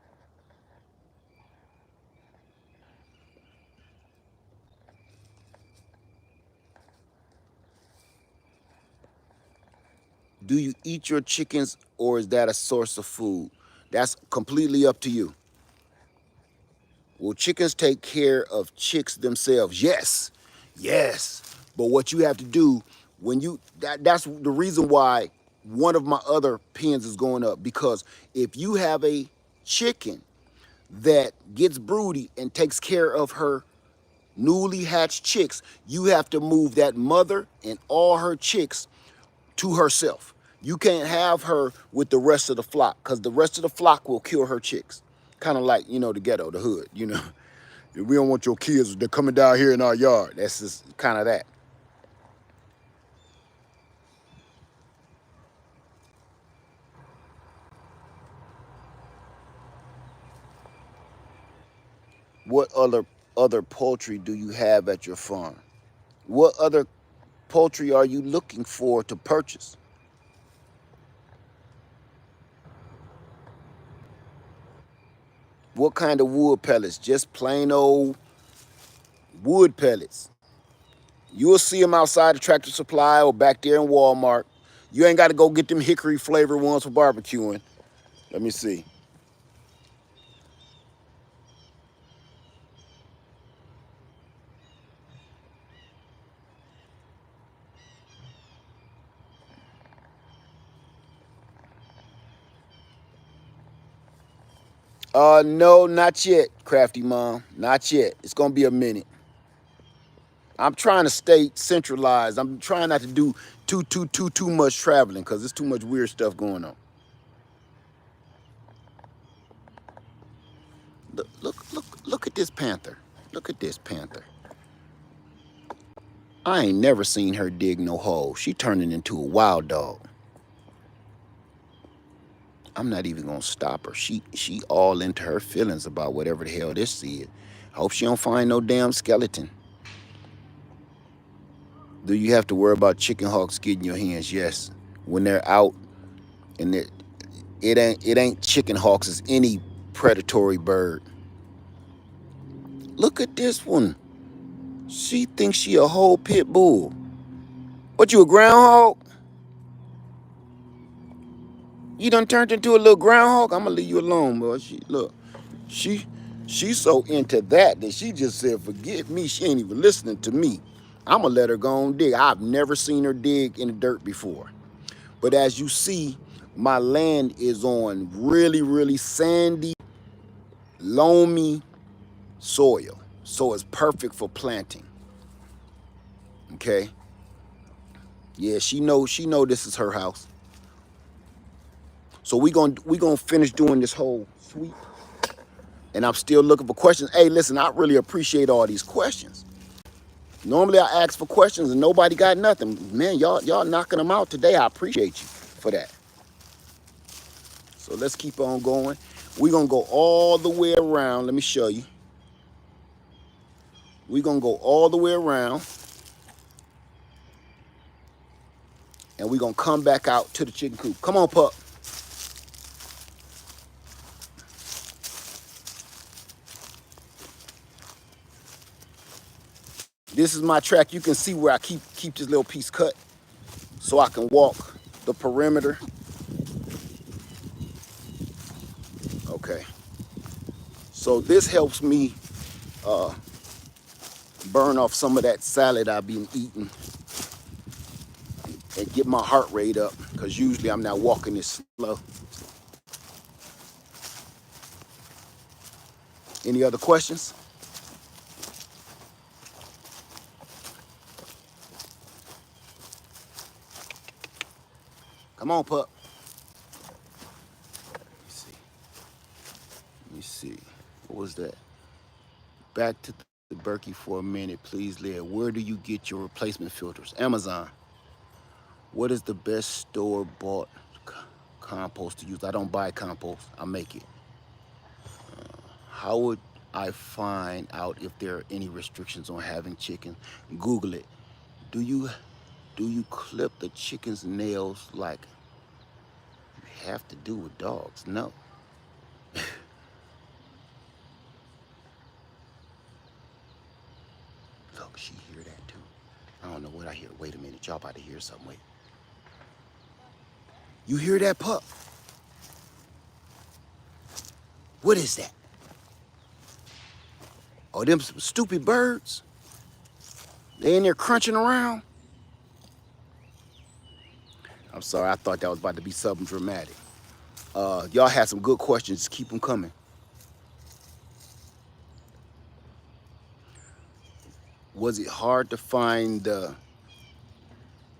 Do you eat your chickens or is that a source of food? That's completely up to you. Will chickens take care of chicks themselves? Yes, yes. But what you have to do that's the reason why one of my other pens is going up, because if you have a chicken that gets broody and takes care of her newly hatched chicks, you have to move that mother and all her chicks to herself. You can't have her with the rest of the flock, because the rest of the flock will kill her chicks. Kind of like, the ghetto, the hood, We don't want your kids, they're coming down here in our yard. That's just kind of that. What other poultry do you have at your farm? What other poultry are you looking for to purchase? What kind of wood pellets? Just plain old wood pellets. You'll see them outside the Tractor Supply or back there in Walmart. You ain't got to go get them hickory flavored ones for barbecuing. Let me see. No, not yet, Crafty Mom. Not yet. It's gonna be a minute. I'm trying to stay centralized. I'm trying not to do too much traveling, because there's too much weird stuff going on. Look at this panther. Look at this panther. I ain't never seen her dig no hole. She turning into a wild dog. I'm not even gonna stop her. She all into her feelings about whatever the hell this is. I hope she don't find no damn skeleton. Do you have to worry about chicken hawks getting your hands? Yes. When they're out and it ain't chicken hawks, it's any predatory bird. Look at this one. She thinks she a whole pit bull. What, you a groundhog? You done turned into a little groundhog? I'm gonna leave you alone, boy. She she's so into that she just said, forget me. She ain't even listening to me. I'm gonna let her go and dig. I've never seen her dig in the dirt before. But as you see, my land is on really, really sandy, loamy soil. So it's perfect for planting. Okay? Yeah, she know this is her house. So we gonna finish doing this whole sweep. And I'm still looking for questions. Hey, listen, I really appreciate all these questions. Normally I ask for questions and nobody got nothing. Man, y'all knocking them out today. I appreciate you for that. So let's keep on going. We're gonna go all the way around. Let me show you. We're gonna go all the way around. And we're gonna come back out to the chicken coop. Come on, pup. This is my track. You can see where I keep this little piece cut so I can walk the perimeter. Okay. So this helps me burn off some of that salad I've been eating and get my heart rate up, because usually I'm not walking this slow. Any other questions? Come on, pup. Let me see. What was that? Back to the Berkey for a minute, please, Leah. Where do you get your replacement filters? Amazon. What is the best store-bought compost to use? I don't buy compost. I make it. How would I find out if there are any restrictions on having chicken? Google it. Do you clip the chicken's nails like you have to do with dogs? No. Look, she hear that too. I don't know what I hear. Wait a minute, y'all about to hear something. Wait. You hear that, pup? What is that? Oh, them stupid birds? They in there crunching around? I'm sorry, I thought that was about to be something dramatic. Y'all had some good questions. Keep them coming. Was it hard to find the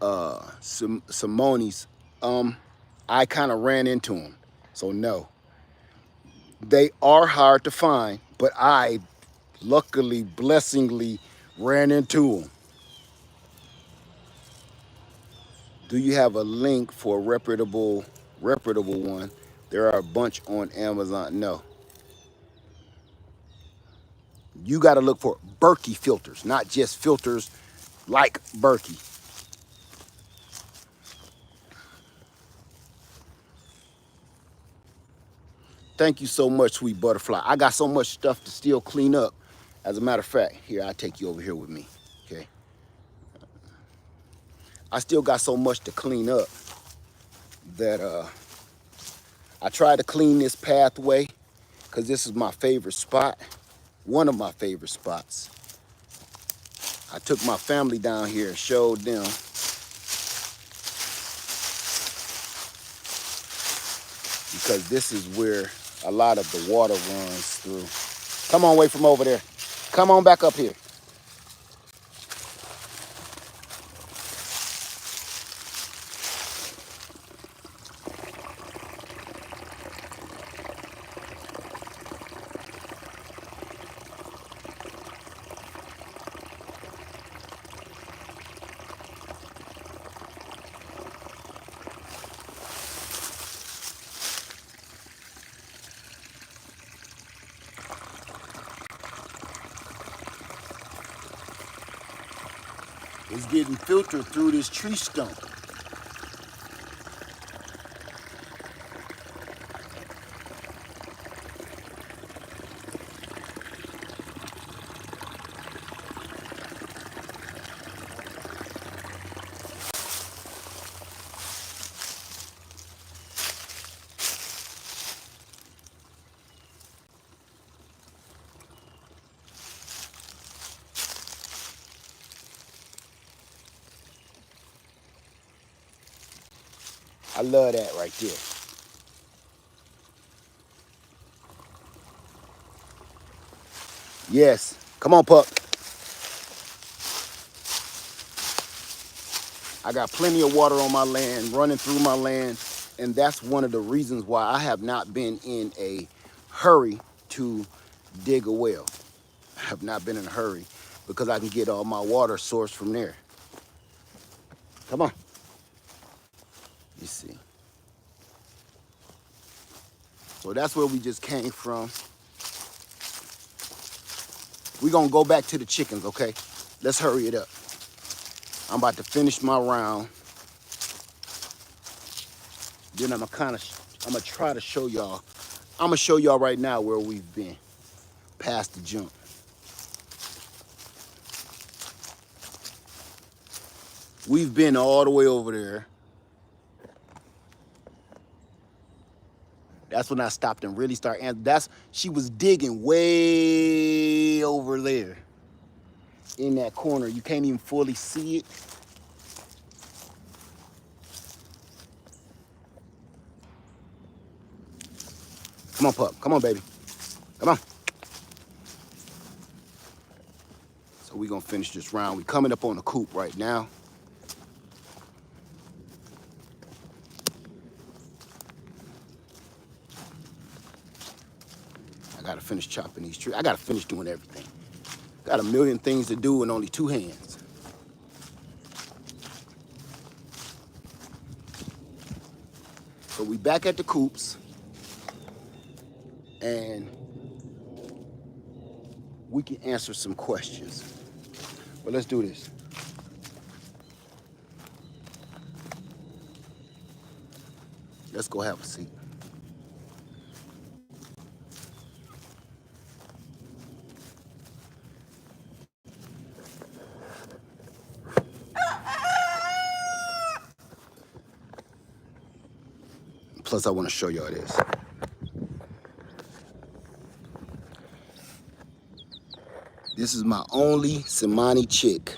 Cemani's? I kind of ran into them, so no. They are hard to find, but I luckily, blessingly ran into them. Do you have a link for a reputable one? There are a bunch on Amazon. No. You got to look for Berkey filters, not just filters like Berkey. Thank you so much, sweet butterfly. I got so much stuff to still clean up. As a matter of fact, here, I'll take you over here with me, okay? I still got so much to clean up that I tried to clean this pathway because this is my favorite spot, one of my favorite spots. I took my family down here and showed them. Because this is where a lot of the water runs through. Come on away from over there. Come on back up here. is getting filtered through this tree stump. I love that right there. Yes. Come on, pup. I got plenty of water on my land, running through my land, and that's one of the reasons why I have not been in a hurry to dig a well. I have not been in a hurry because I can get all my water sourced from there. Come on. You see. So that's where we just came from. We're gonna go back to the chickens, okay? Let's hurry it up. I'm about to finish my round. Then I'm gonna try to show y'all. I'm gonna show y'all right now where we've been, past the jump. We've been all the way over there. That's when I stopped and really started. And she was digging way over there in that corner. You can't even fully see it. Come on, pup. Come on, baby. Come on. So we're gonna finish this round. We're coming up on the coop right now. I gotta finish chopping these trees. I gotta finish doing everything. Got a million things to do and only 2 hands. So we back at the coops and we can answer some questions. But let's do this. Let's go have a seat. Plus, I want to show y'all this. This is my only Cemani chick.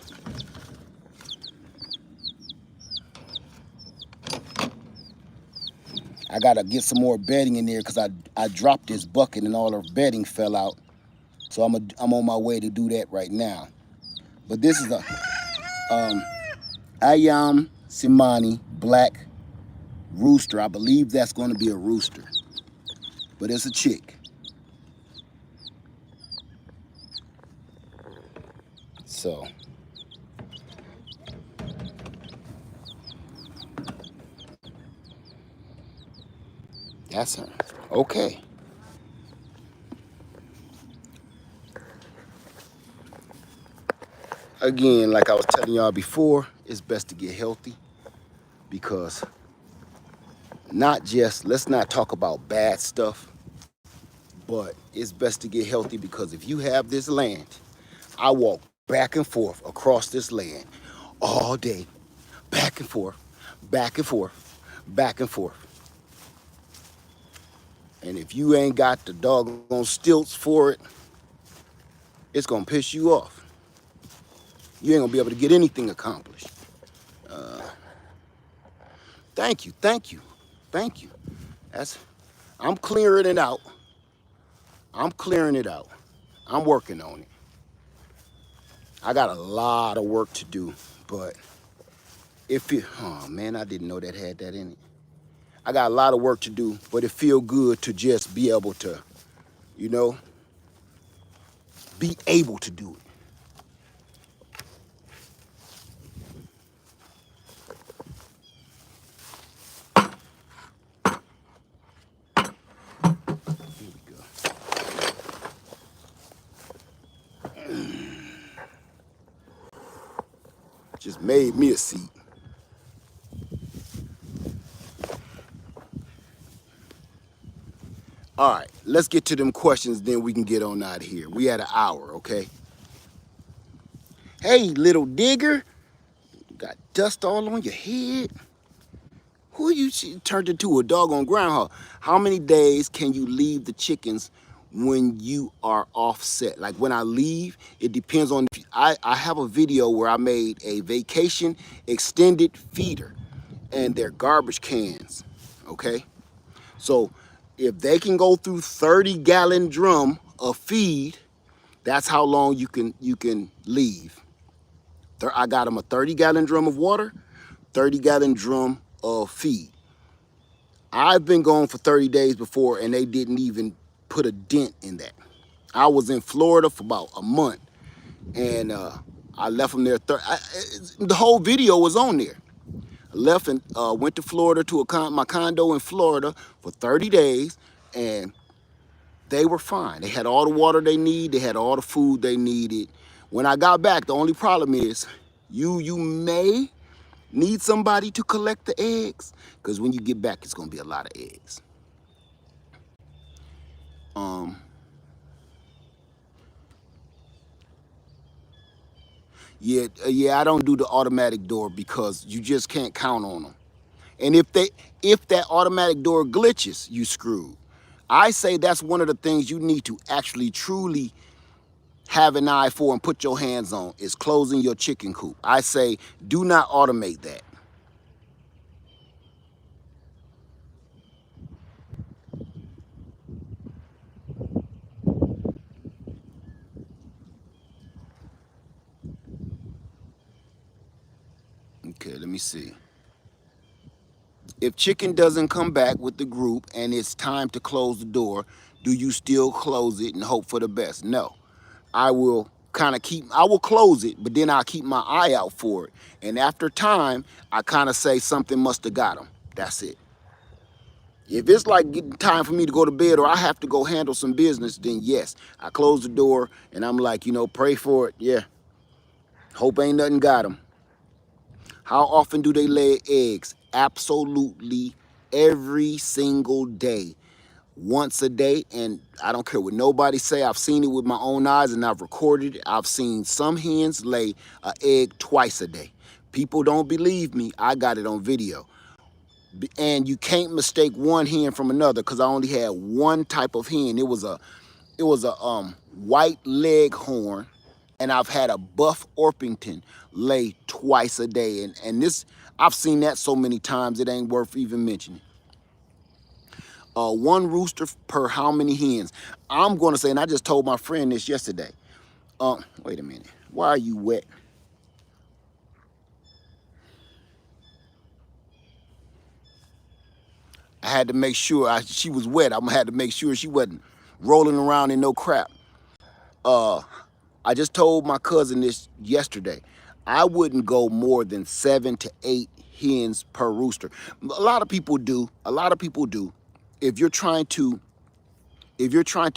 I gotta get some more bedding in there because I dropped this bucket and all her bedding fell out. So I'm on my way to do that right now. But this is a Ayam Cemani black rooster. I believe that's going to be a rooster, but it's a chick. So that's her. Okay. Again, like I was telling y'all before, it's best to get healthy because let's not talk about bad stuff, but it's best to get healthy because if you have this land, I walk back and forth across this land all day, back and forth, back and forth, back and forth. And if you ain't got the doggone stilts for it, it's gonna piss you off. You ain't gonna be able to get anything accomplished. Thank you, thank you, thank you. I'm clearing it out. I'm clearing it out. I'm working on it. I got a lot of work to do, but oh man, I didn't know that had that in it. I got a lot of work to do, but it feel good to just be able to, you know, be able to do it. Here we go. Just made me a seat. All right, let's get to them questions, then we can get on out of here. We had an hour, okay? Hey, little digger, got dust all on your head. Who you turned into a doggone groundhog? How many days can you leave the chickens when you are offset? Like when I leave, it depends on, I have a video where I made a vacation extended feeder and they're garbage cans, okay? So if they can go through 30-gallon drum of feed, that's how long you can leave. I got them a 30-gallon drum of water, 30-gallon drum of feed. I've been gone for 30 days before and they didn't even put a dent in that. I was in Florida for about a month and I left them there. The whole video was on there. I left and went to Florida to my condo in Florida for 30 days and they were fine. They had all the water they need. They had all the food they needed. When I got back, the only problem is you may need somebody to collect the eggs because when you get back, it's going to be a lot of eggs. Yeah, I don't do the automatic door because you just can't count on them. And if that automatic door glitches, you screwed. I say that's one of the things you need to actually truly have an eye for and put your hands on is closing your chicken coop. I say do not automate that. Okay, let me see. If chicken doesn't come back with the group and it's time to close the door, do you still close it and hope for the best? No. I will I will close it, but then I'll keep my eye out for it. And after time, I kind of say something must have got them. That's it. If it's like getting time for me to go to bed or I have to go handle some business, then yes, I close the door and I'm like, pray for it. Yeah. Hope ain't nothing got them. How often do they lay eggs? Absolutely every single day. Once a day, and I don't care what nobody say. I've seen it with my own eyes and I've recorded it. I've seen some hens lay an egg twice a day. People don't believe me. I got it on video. And you can't mistake one hen from another because I only had one type of hen. It was a white leghorn, and I've had a buff Orpington lay twice a day. And this, I've seen that so many times it ain't worth even mentioning. One rooster per how many hens? I'm gonna say, and I just told my friend this yesterday. Wait a minute. Why are you wet? I had to make sure she was wet. I'm gonna have to make sure she wasn't rolling around in no crap. I just told my cousin this yesterday. I wouldn't go more than 7 to 8 hens per rooster. A lot of people do. A lot of people do. If you're trying to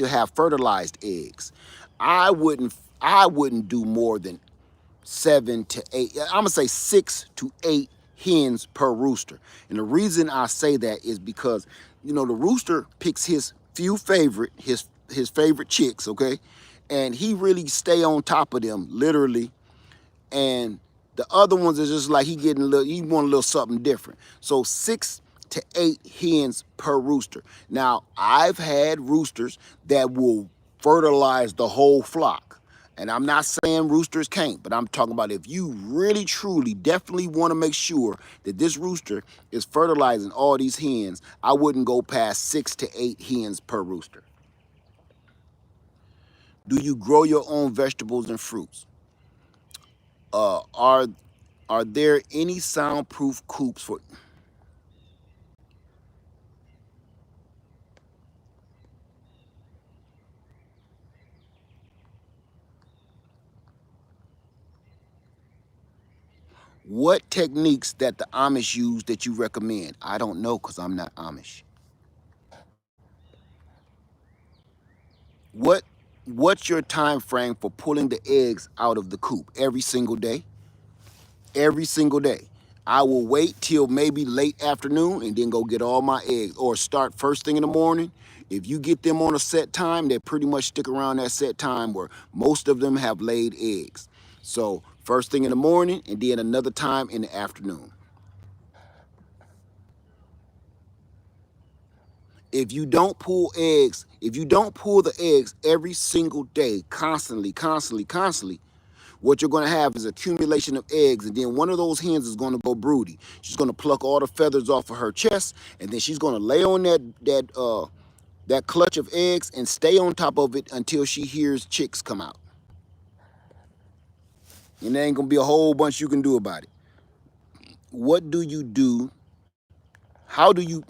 have fertilized eggs, I wouldn't do more than 7 to 8. I'm gonna say 6 to 8 hens per rooster. And the reason I say that is because the rooster picks his favorite chicks, okay? And he really stay on top of them, literally. And the other ones is just like he want a little something different. So 6 to 8 hens per rooster. Now, I've had roosters that will fertilize the whole flock. And I'm not saying roosters can't, but I'm talking about if you really, truly, definitely want to make sure that this rooster is fertilizing all these hens, I wouldn't go past 6 to 8 hens per rooster. Do you grow your own vegetables and fruits? Are there any soundproof coops for? What techniques that the Amish use that you recommend? I don't know because I'm not Amish. What's your time frame for pulling the eggs out of the coop? Every single day? every single day. I will wait till maybe late afternoon and then go get all my eggs, or start first thing in the morning. If you get them on a set time, they pretty much stick around that set time where most of them have laid eggs. So first thing in the morning and then another time in the afternoon. If you don't pull eggs, if you don't pull the eggs every single day, constantly, what you're going to have is accumulation of eggs, and then one of those hens is going to go broody. She's going to pluck all the feathers off of her chest, and then she's going to lay on that clutch of eggs and stay on top of it until she hears chicks come out. And there ain't going to be a whole bunch you can do about it. What do you do? How do you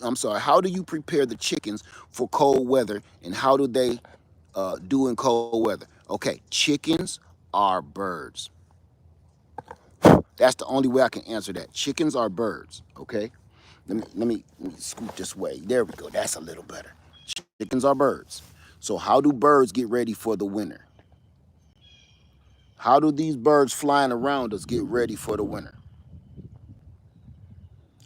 prepare the chickens for cold weather, and how do they do in cold weather? Okay, chickens are birds. That's the only way I can answer that. Chickens are birds, okay? Let me scoot this way. There we go. That's a little better. Chickens are birds. So how do birds get ready for the winter? How do these birds flying around us get ready for the winter?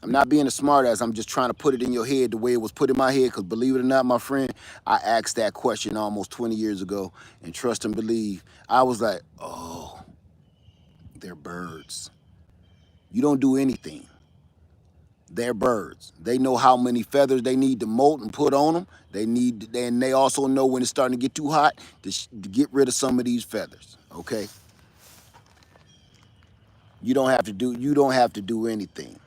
I'm not being a smartass. I'm just trying to put it in your head the way it was put in my head, because believe it or not, my friend, I asked that question almost 20 years ago, and trust and believe, I was like, oh, they're birds. You don't do anything. They're birds. They know how many feathers they need to molt and put on them. And they also know when it's starting to get too hot to get rid of some of these feathers. Okay. You don't have to do anything.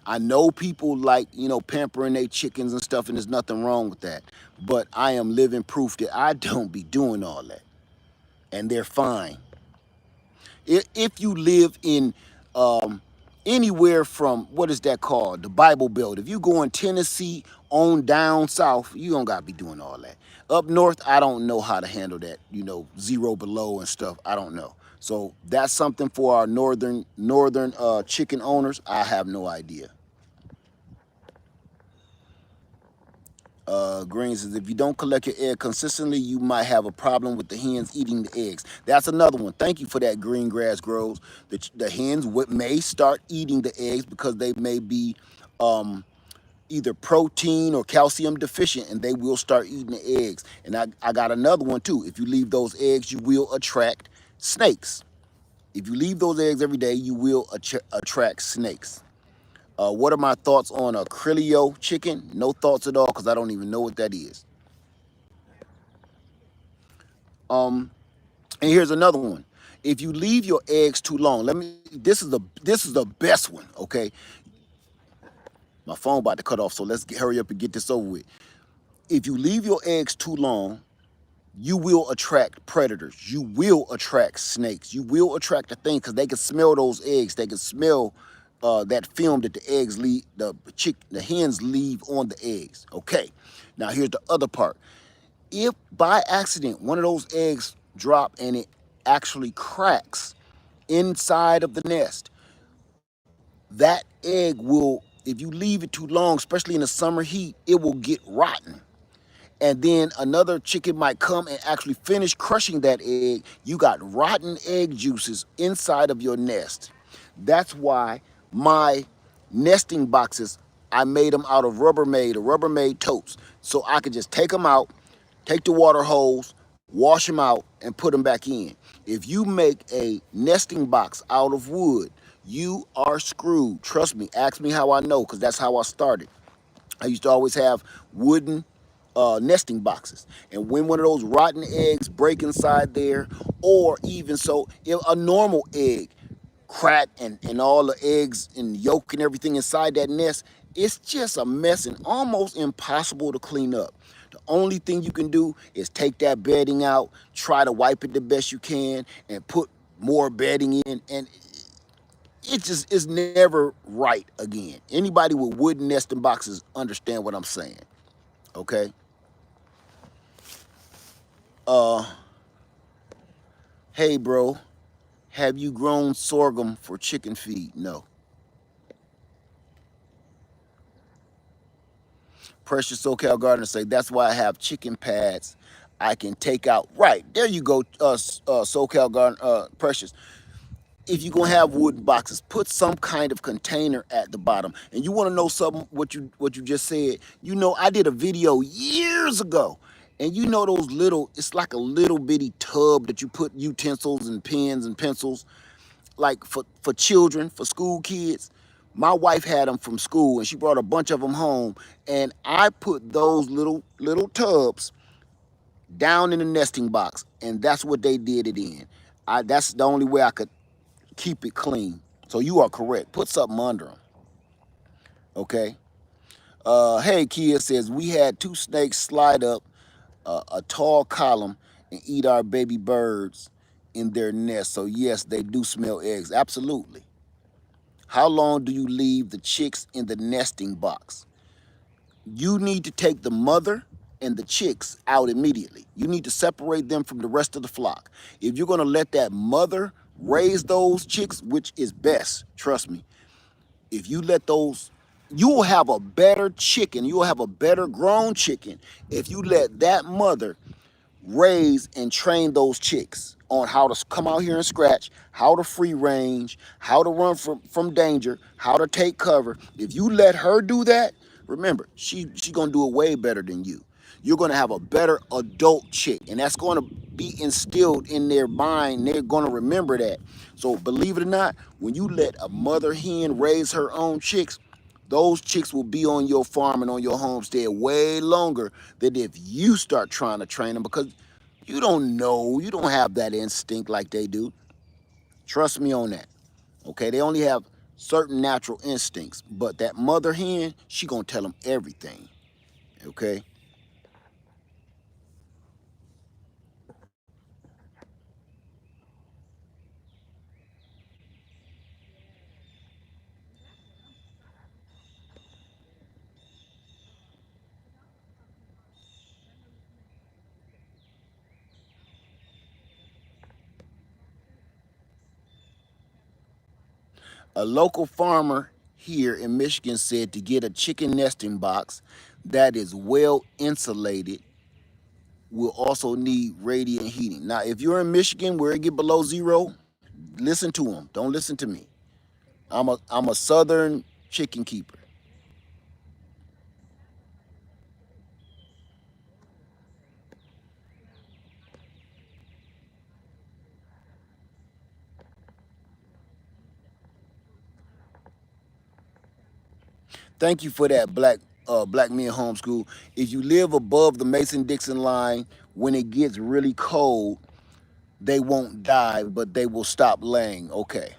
I know people like, pampering their chickens and stuff, and there's nothing wrong with that. But I am living proof that I don't be doing all that. And they're fine. If you live in anywhere from, what is that called? The Bible Belt. If you go in Tennessee on down south, you don't got to be doing all that. Up north, I don't know how to handle that, zero below and stuff. I don't know. So that's something for our northern chicken owners. I have no idea. Green says, if you don't collect your egg consistently, you might have a problem with the hens eating the eggs. That's another one. Thank you for that, Green Grass Grows. The hens may start eating the eggs because they may be either protein or calcium deficient, and they will start eating the eggs. And I got another one too. If you leave those eggs, you will attract snakes. If you leave those eggs every day, you will attract snakes. What are my thoughts on a Crilio chicken? No thoughts at all, because I don't even know what that is. And here's another one. If you leave your eggs too long, this is the best one, okay? My phone about to cut off, so let's hurry up and get this over with. If you leave your eggs too long, you will attract predators. You will attract snakes. You will attract the thing, because they can smell those eggs. They can smell that film that the eggs leave, the hens leave on the eggs. Okay. Now here's the other part. If by accident one of those eggs drop and it actually cracks inside of the nest, that egg will, if you leave it too long, especially in the summer heat, it will get rotten. And then another chicken might come and actually finish crushing that egg. You got rotten egg juices inside of your nest. That's why my nesting boxes, I made them out of Rubbermaid totes. So I could just take them out, take the water hose, wash them out, and put them back in. If you make a nesting box out of wood, you are screwed. Trust me, ask me how I know, because that's how I started. I used to always have wooden nesting boxes, and when one of those rotten eggs break inside there, or even so, if a normal egg crack and all the eggs and yolk and everything inside that nest, it's just a mess and almost impossible to clean up. The only thing you can do is take that bedding out, try to wipe it the best you can, and put more bedding in, and it just is never right again. Anybody with wooden nesting boxes understand what I'm saying, okay? Hey bro, have you grown sorghum for chicken feed? No. Precious SoCal Gardener say, that's why I have chicken pads I can take out. Right, there you go, SoCal Gardener, Precious. if you're gonna have wooden boxes, put some kind of container at the bottom. And you want to know something? What you just said? You know, I did a video years ago, and you know those little, it's like a little bitty tub that you put utensils and pens and pencils, like for children, for school kids. My wife had them from school, and she brought a bunch of them home, and I put those little tubs down in the nesting box, and that's what they did it in. That's the only way I could keep it clean. So you are correct. Put something under them. Okay. Hey, Kia says we had two snakes slide up a tall column and eat our baby birds in their nest. So yes, they do smell eggs. Absolutely. How long do you leave the chicks in the nesting box? You need to take the mother and the chicks out immediately. You need to separate them from the rest of the flock. If you're going to let that mother raise those chicks, which is best, trust me, if you let those, you will have a better chicken, you will have a better grown chicken if you let that mother raise and train those chicks on how to come out here and scratch, how to free range, how to run from danger, how to take cover. If you let her do that, remember, she gonna do it way better than you. You're gonna have a better adult chick, and that's gonna be instilled in their mind. They're gonna remember that. So believe it or not, when you let a mother hen raise her own chicks, those chicks will be on your farm and on your homestead way longer than if you start trying to train them, because you don't know, you don't have that instinct like they do. Trust me on that. Okay, they only have certain natural instincts, but that mother hen, she gonna tell them everything. Okay. A local farmer here in Michigan said to get a chicken nesting box that is well insulated will also need radiant heating. Now, if you're in Michigan where it get below zero, listen to them. Don't listen to me. I'm a southern chicken keeper. Thank you for that, Black Men Homeschool. If you live above the Mason-Dixon line, when it gets really cold, they won't die, but they will stop laying. Okay.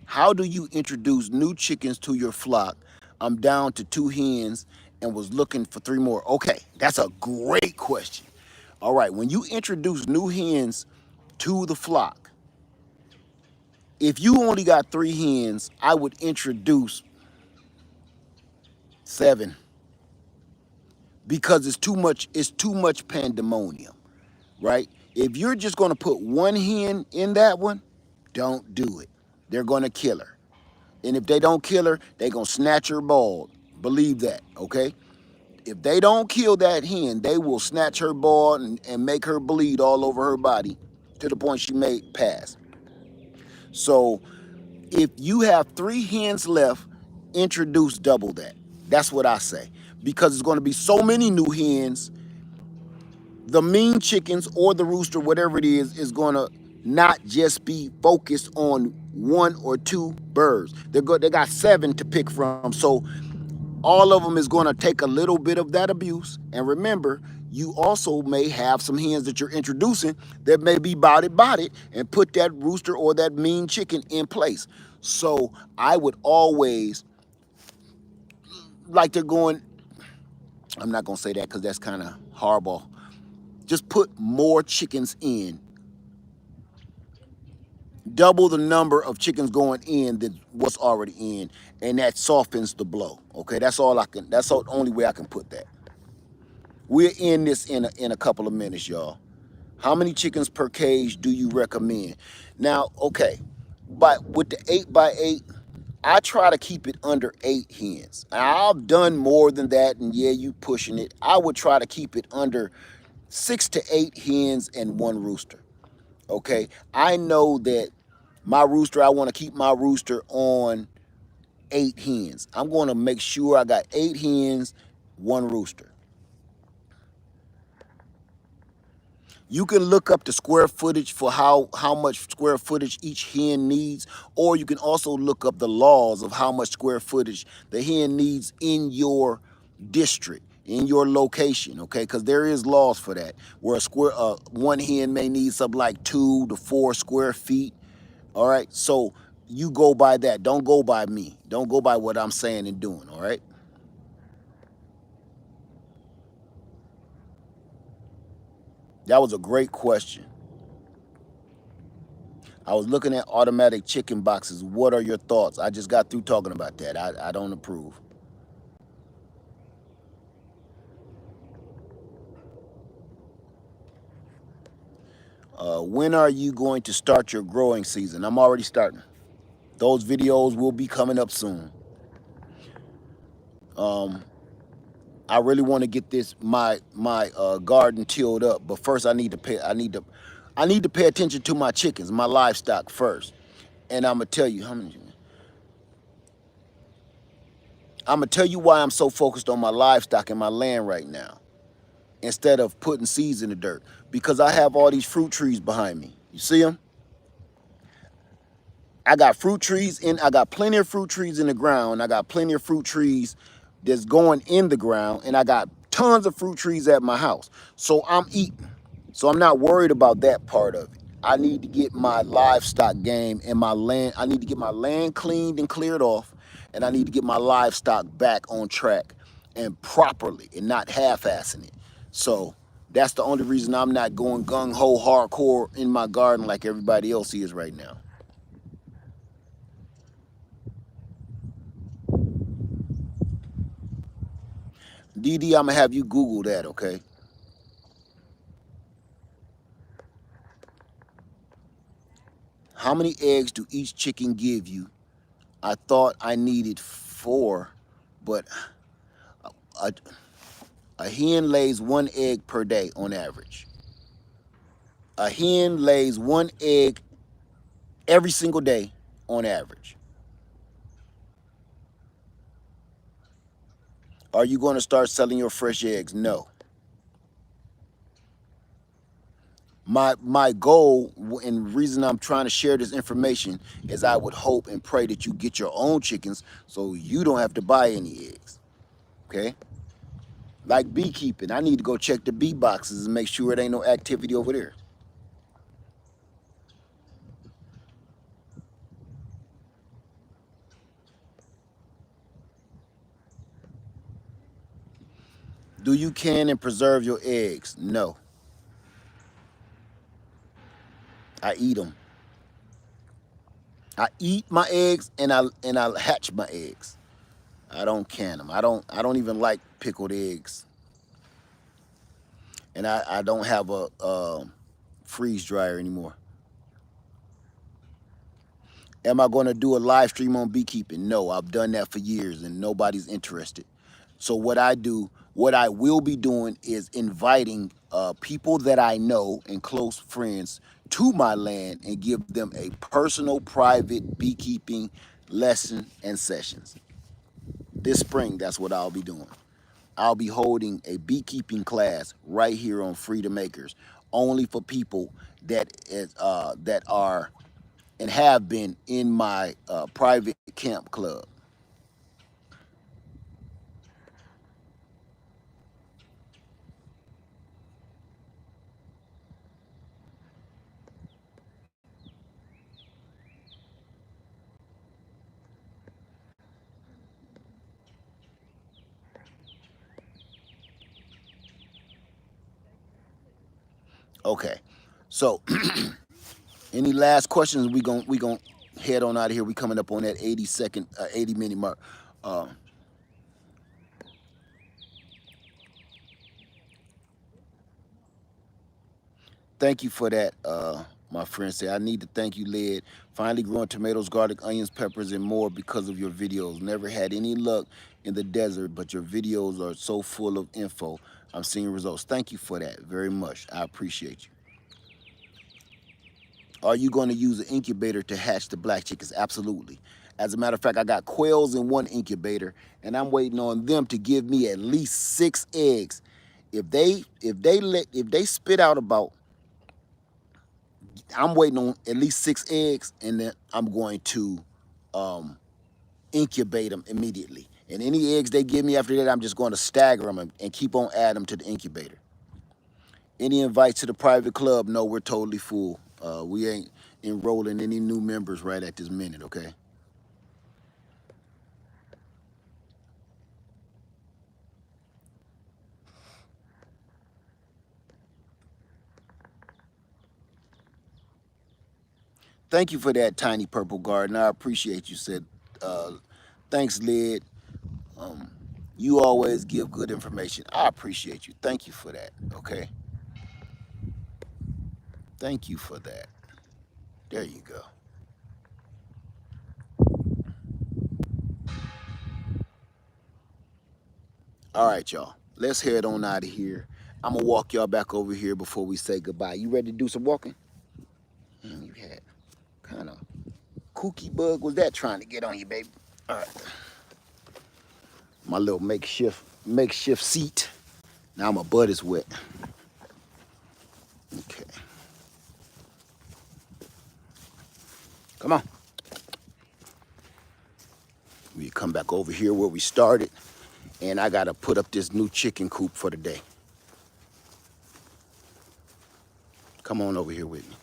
How do you introduce new chickens to your flock? I'm down to two hens and was looking for three more. Okay, that's a great question. All right, when you introduce new hens to the flock, if you only got three hens, I would introduce seven, because it's too much pandemonium, right? If you're just going to put one hen in that one, don't do it. They're going to kill her. And if they don't kill her, they're going to snatch her bald. Believe that, okay? If they don't kill that hen, they will snatch her bald and make her bleed all over her body to the point she may pass. So if you have three hens left, introduce double that. That's what I say. Because it's going to be so many new hens, the mean chickens or the rooster, whatever it is going to not just be focused on one or two birds. They got seven to pick from. So all of them is going to take a little bit of that abuse. And remember, you also may have some hens that you're introducing that may be bodied and put that rooster or that mean chicken in place. So I would always, like they're going, I'm not going to say that because that's kind of horrible. Just put more chickens in. Double the number of chickens going in than what's already in, and that softens the blow. Okay, that's all I can. That's the only way I can put that. We're in this in a couple of minutes, y'all. How many chickens per cage do you recommend? Now, okay, but with the 8x8, I try to keep it under 8 hens. I've done more than that, and yeah, you pushing it. I would try to keep it under 6 to 8 hens and 1 rooster. Okay, I know that my rooster, I want to keep my rooster on 8 hens. I'm going to make sure I got 8 hens, 1 rooster. You can look up the square footage for how much square footage each hen needs, or you can also look up the laws of how much square footage the hen needs in your district, in your location, okay? Because there is laws for that, where one hen may need something like 2 to 4 square feet. All right, so you go by that. Don't go by me. Don't go by what I'm saying and doing. All right. That was a great question. I was looking at automatic chicken boxes. What are your thoughts? I just got through talking about that. I don't approve. When are you going to start your growing season? I'm already starting. Those videos will be coming up soon. Um, I really want to get this my garden tilled up, but first I need to pay attention to my chickens, my livestock first. And I'm gonna tell you how many. I'm gonna tell you why I'm so focused on my livestock and my land right now, instead of putting seeds in the dirt. Because I have all these fruit trees behind me. You see them? I got fruit trees in. I got plenty of fruit trees in the ground. I got plenty of fruit trees that's going in the ground, and I got tons of fruit trees at my house. So I'm eating. So I'm not worried about that part of it. I need to get my livestock game and my land. I need to get my land cleaned and cleared off, and I need to get my livestock back on track and properly, and not half-assing it. So that's the only reason I'm not going gung-ho hardcore in my garden like everybody else is right now. DD, I'm gonna have you Google that, okay? How many eggs do each chicken give you? I thought I needed 4, but a, a hen lays 1 egg per day on average. A hen lays 1 egg every single day on average. Are you going to start selling your fresh eggs? No. My goal and reason I'm trying to share this information is I would hope and pray that you get your own chickens so you don't have to buy any eggs. Okay? Like beekeeping, I need to go check the bee boxes and make sure it ain't no activity over there. Do you can and preserve your eggs? No. I eat them. I eat my eggs and I hatch my eggs. I don't can them. I don't even like pickled eggs. And I don't have a freeze dryer anymore. Am I going to do a live stream on beekeeping? No, I've done that for years and nobody's interested. So what I will be doing is inviting people that I know and close friends to my land and give them a personal, private beekeeping lesson and sessions. This spring, that's what I'll be doing. I'll be holding a beekeeping class right here on Freedom Acres, only for people that are and have been in my private camp club. Okay, so any last questions? We gon' head on out of here. We coming up on that 80-second, 80-minute mark. Uh, thank you for that, My friend said, I need to thank you, Led. Finally growing tomatoes, garlic, onions, peppers, and more because of your videos. Never had any luck in the desert, but your videos are so full of info. I'm seeing results. Thank you for that very much. I appreciate you. Are you going to use an incubator to hatch the black chickens? Absolutely. As a matter of fact, I got quails in one incubator, and I'm waiting on them to give me at least 6 eggs. If they spit out about, I'm waiting on at least 6 eggs, and then I'm going to incubate them immediately. And any eggs they give me after that, I'm just going to stagger them and keep on adding them to the incubator. Any invites to the private club? No, we're totally full. We ain't enrolling any new members right at this minute, okay? Thank you for that, Tiny Purple Garden. I appreciate you. Said, thanks, Lid. You always give good information. I appreciate you. Thank you for that, okay? Thank you for that. There you go. All right, y'all. Let's head on out of here. I'm going to walk y'all back over here before we say goodbye. You ready to do some walking? You had kind of kooky bug was that trying to get on you, baby? All right. My little makeshift seat. Now my butt is wet. Okay. Come on. We come back over here where we started, and I gotta put up this new chicken coop for the day. Come on over here with me.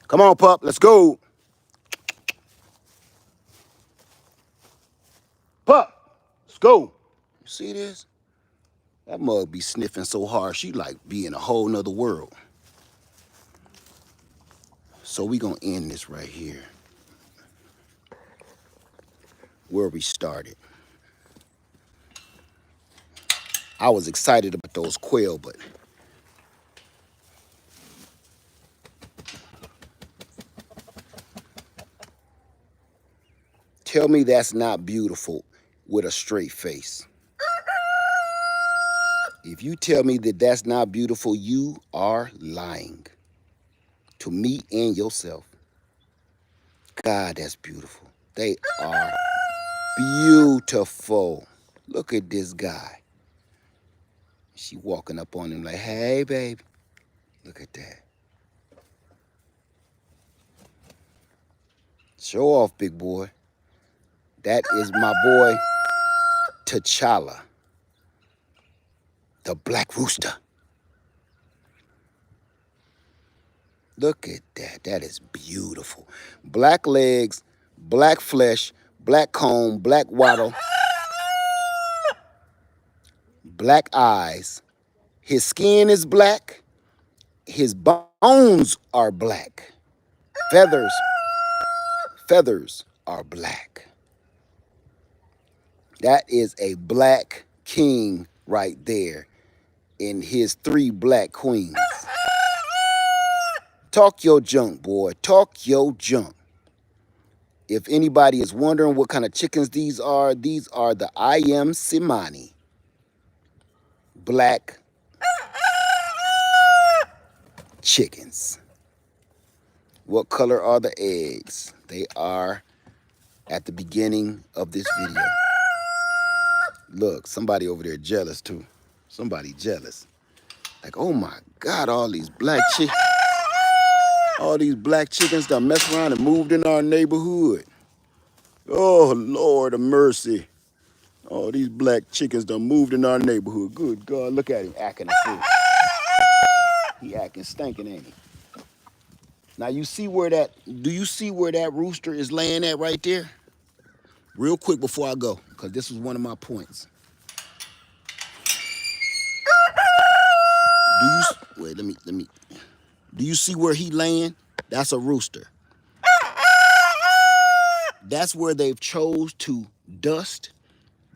Come on, pup, let's go. Pup, let's go. You see this? That mug be sniffing so hard, she like be in a whole nother world. So we gonna end this right here, where we started. I was excited about those quail, but tell me that's not beautiful with a straight face. If you tell me that that's not beautiful, you are lying to me and yourself. God, that's beautiful. They are beautiful. Look at this guy. She walking up on him like, hey, baby. Look at that. Show off, big boy. That is my boy, T'Challa, the black rooster. Look at that. That is beautiful. Black legs, black flesh, black comb, black wattle, black eyes. His skin is black. His bones are black. Feathers are black. That is a black king right there in his 3 black queens. Talk your junk, boy. Talk your junk. If anybody is wondering what kind of chickens these are the Ayam Cemani. Black chickens. What color are the eggs? They are at the beginning of this video. Look, somebody over there jealous too. Somebody jealous. Like, oh my God, all these black chickens that mess around and moved in our neighborhood. Oh, Lord of mercy. Oh, these black chickens done moved in our neighborhood. Good God, look at him acting a fool. He acting stinking, ain't he? Now do you see where that rooster is laying at right there? Real quick before I go, because this was one of my points. Let me. Do you see where he laying? That's a rooster. That's where they've chose to dust,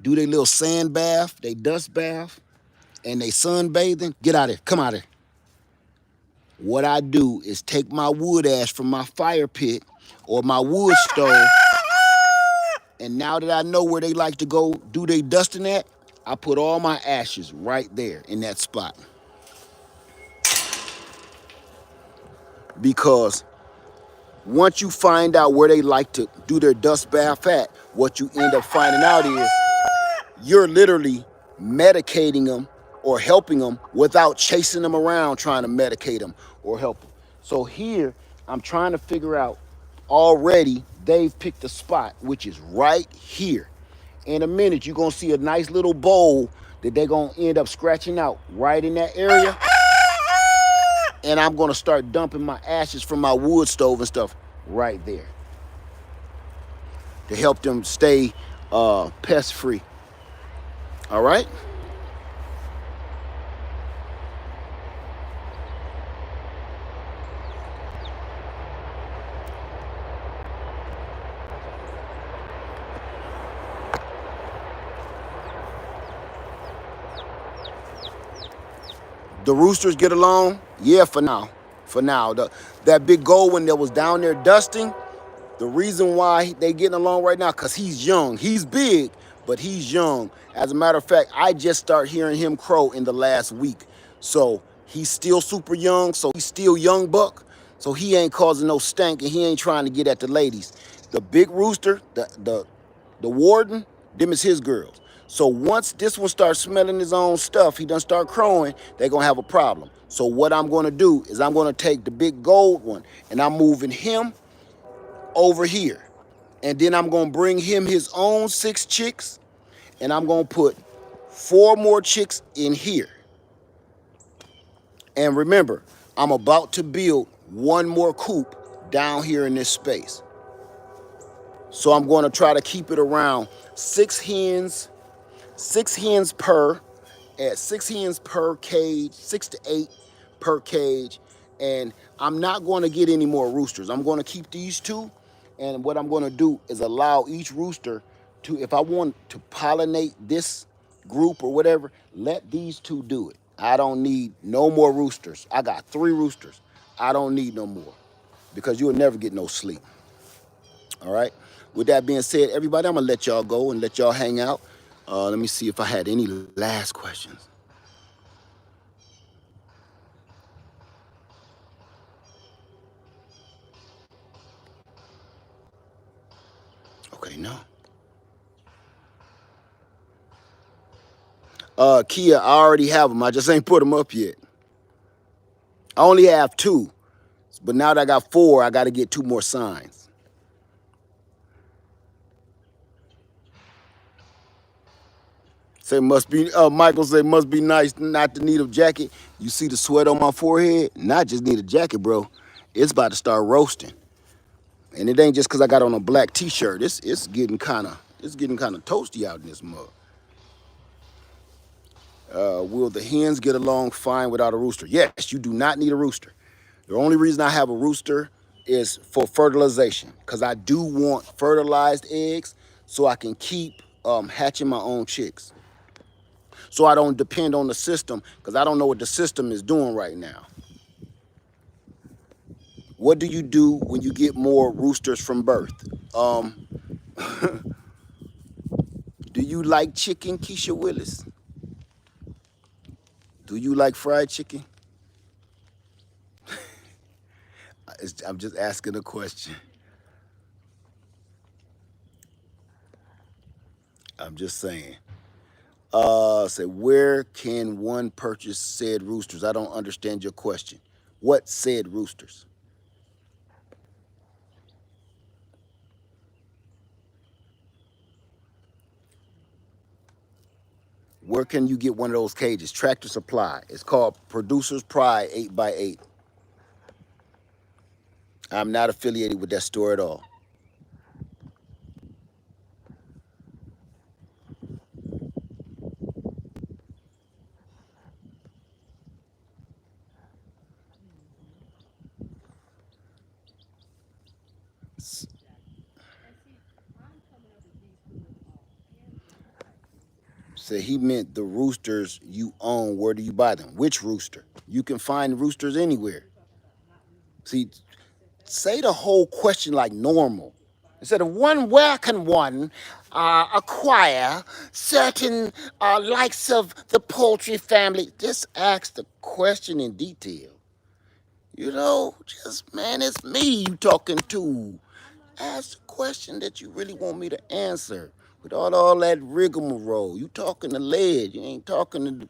do their little sand bath, they dust bath, and they sunbathing. Get out of here. Come out of here. what I do is take my wood ash from my fire pit or my wood stove, and now that I know where they like to go do their dusting at, I put all my ashes right there in that spot. Because once you find out where they like to do their dust bath at, what you end up finding out is you're literally medicating them or helping them without chasing them around trying to medicate them or help them. So here, I'm trying to figure out, already they've picked a spot, which is right here. In a minute, you're gonna see a nice little bowl that they're gonna end up scratching out right in that area. And I'm gonna start dumping my ashes from my wood stove and stuff right there to help them stay pest free. All right? The roosters get along? Yeah, for now. For now. That big gold one that was down there dusting, the reason why they getting along right now, because he's young. He's big, but he's young. As a matter of fact, I just start hearing him crow in the last week. So he's still super young, so he's still young buck. So he ain't causing no stank and he ain't trying to get at the ladies. The big rooster, the warden, them is his girls. So once this one starts smelling his own stuff, he done start crowing, they're gonna have a problem. So what I'm gonna do is I'm gonna take the big gold one and I'm moving him over here. And then I'm gonna bring him his own 6 chicks and I'm gonna put 4 more chicks in here. And remember, I'm about to build 1 more coop down here in this space. So I'm gonna try to keep it around 6 hens per, at 6 hens per cage, 6 to 8 per cage. And I'm not going to get any more roosters. I'm going to keep these 2. And what I'm going to do is allow each rooster to, if I want to pollinate this group or whatever, let these 2 do it. I don't need no more roosters. I got 3 roosters. I don't need no more because you'll never get no sleep. All right. With that being said, everybody, I'm going to let y'all go and let y'all hang out. Let me see if I had any last questions. Okay, no. Kia, I already have them. I just ain't put them up yet. I only have 2, but now that I got 4, I got to get 2 more signs. Say must be. Michael say must be nice not to need a jacket. You see the sweat on my forehead? Not just need a jacket, bro. It's about to start roasting, and it ain't just because I got on a black T-shirt. It's getting kind of toasty out in this mug. Will the hens get along fine without a rooster? Yes, you do not need a rooster. The only reason I have a rooster is for fertilization, because I do want fertilized eggs so I can keep hatching my own chicks. So I don't depend on the system, because I don't know what the system is doing right now. What do you do when you get more roosters from birth? Do you like chicken, Keisha Willis? Do you like fried chicken? I'm just asking a question. I'm just saying. Say, where can one purchase said roosters? I don't understand your question. What said roosters? Where can you get one of those cages? Tractor Supply. It's called Producer's Pride 8x8. I'm not affiliated with that store at all. So he meant the roosters you own. Where do you buy them? Which rooster? You can find roosters anywhere. See, say the whole question like normal. Instead of one, where can one acquire certain likes of the poultry family? Just ask the question in detail. You know, just, man, it's me you talking to. Ask the question that you really want me to answer. Without all that rigmarole. You talking to lead. You ain't talking to,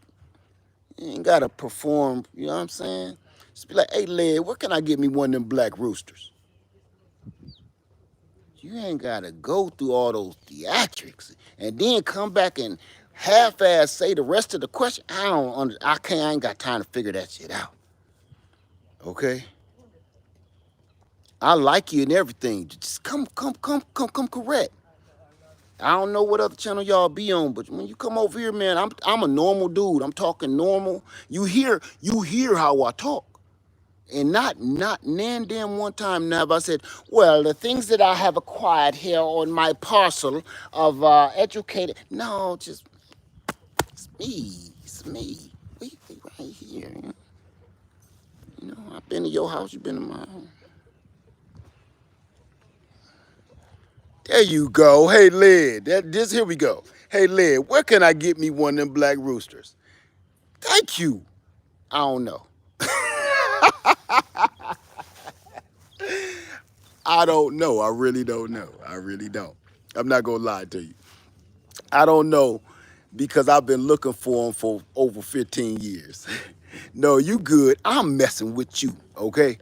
you ain't got to perform, you know what I'm saying? Just be like, hey, lead, where can I get me one of them black roosters? You ain't got to go through all those theatrics and then come back and half-ass say the rest of the question. I ain't got time to figure that shit out. Okay? I like you and everything. Just come correct. I don't know what other channel y'all be on, but when you come over here, man, I'm a normal dude. I'm talking normal. You hear how I talk. And not nan damn one time now I said, well, the things that I have acquired here on my parcel of educated. No, just it's me. It's me. We right here. You know, I've been to your house, you've been to mine. There you go. Hey, Lid. Here we go. Hey, Lid, where can I get me one of them black roosters? Thank you. I don't know. I don't know. I really don't know. I really don't. I'm not going to lie to you. I don't know because I've been looking for them for over 15 years. No, you good. I'm messing with you, okay?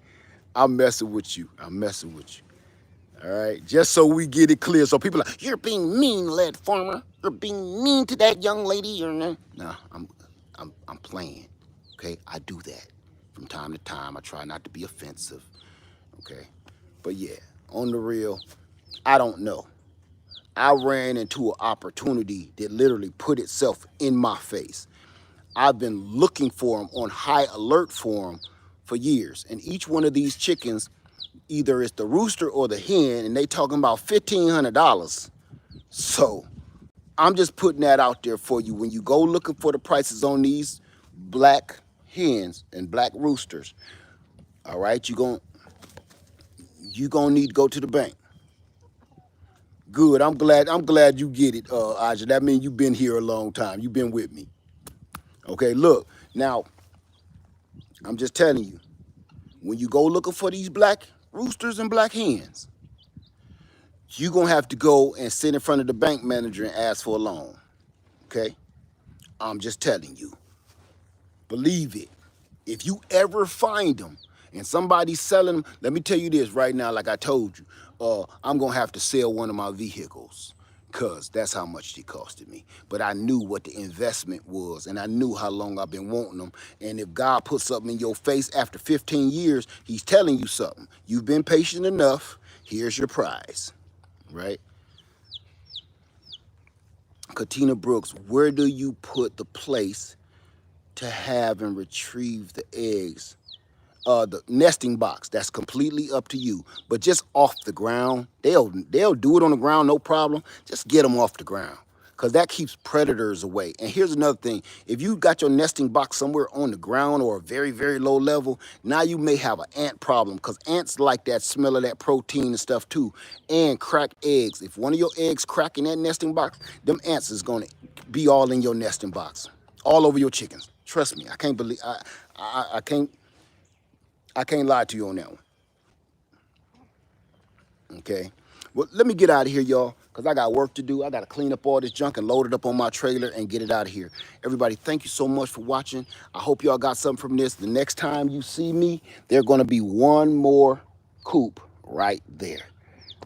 I'm messing with you. I'm messing with you. All right, just so we get it clear, so people are like, you're being mean, lead farmer. You're being mean to that young lady. You're no, I'm playing. Okay, I do that from time to time. I try not to be offensive. Okay, but yeah, on the real, I don't know. I ran into an opportunity that literally put itself in my face. I've been looking for them on high alert for them for years, and each one of these chickens, either it's the rooster or the hen, and they talking about $1,500. So I'm just putting that out there for you. When you go looking for the prices on these black hens and black roosters, all right, you gonna need to go to the bank. Good. I'm glad you get it, Aja. That means you've been here a long time. You've been with me. Okay, look, now I'm just telling you, when you go looking for these black roosters and black hens, you're going to have to go and sit in front of the bank manager and ask for a loan, okay? I'm just telling you. Believe it. If you ever find them and somebody's selling them, let me tell you this right now, like I told you, I'm going to have to sell one of my vehicles because that's how much it costed me. But I knew what the investment was, and I knew how long I've been wanting them. And if God puts something in your face after 15 years, he's telling you something. You've been patient enough. Here's your prize, right? Katina Brooks, where do you put the place to have and retrieve the eggs? The nesting box, that's completely up to you. But just off the ground, they'll do it on the ground, no problem. Just get them off the ground, because that keeps predators away. And here's another thing. If you got your nesting box somewhere on the ground or a very, very low level, now you may have an ant problem, because ants like that smell of that protein and stuff too. And crack eggs. If one of your eggs crack in that nesting box, them ants is going to be all in your nesting box, all over your chickens. Trust me, I can't believe, I can't lie to you on that one. Okay. Well, let me get out of here, y'all, because I got work to do. I got to clean up all this junk and load it up on my trailer and get it out of here. Everybody, thank you so much for watching. I hope y'all got something from this. The next time you see me, there's going to be one more coop right there.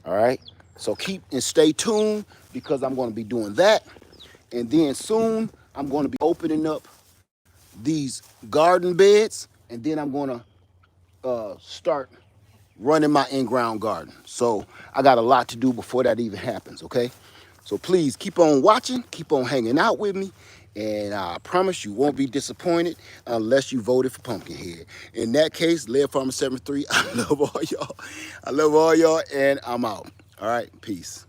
All right. So keep and stay tuned, because I'm going to be doing that. And then soon I'm going to be opening up these garden beds, and then I'm going to start running my in-ground garden. So I got a lot to do before that even happens, okay? So please keep on watching, keep on hanging out with me, and I promise you won't be disappointed unless you voted for Pumpkinhead. In that case, Lead Farmer 73, I love all y'all. I love all y'all, and I'm out. All right, peace.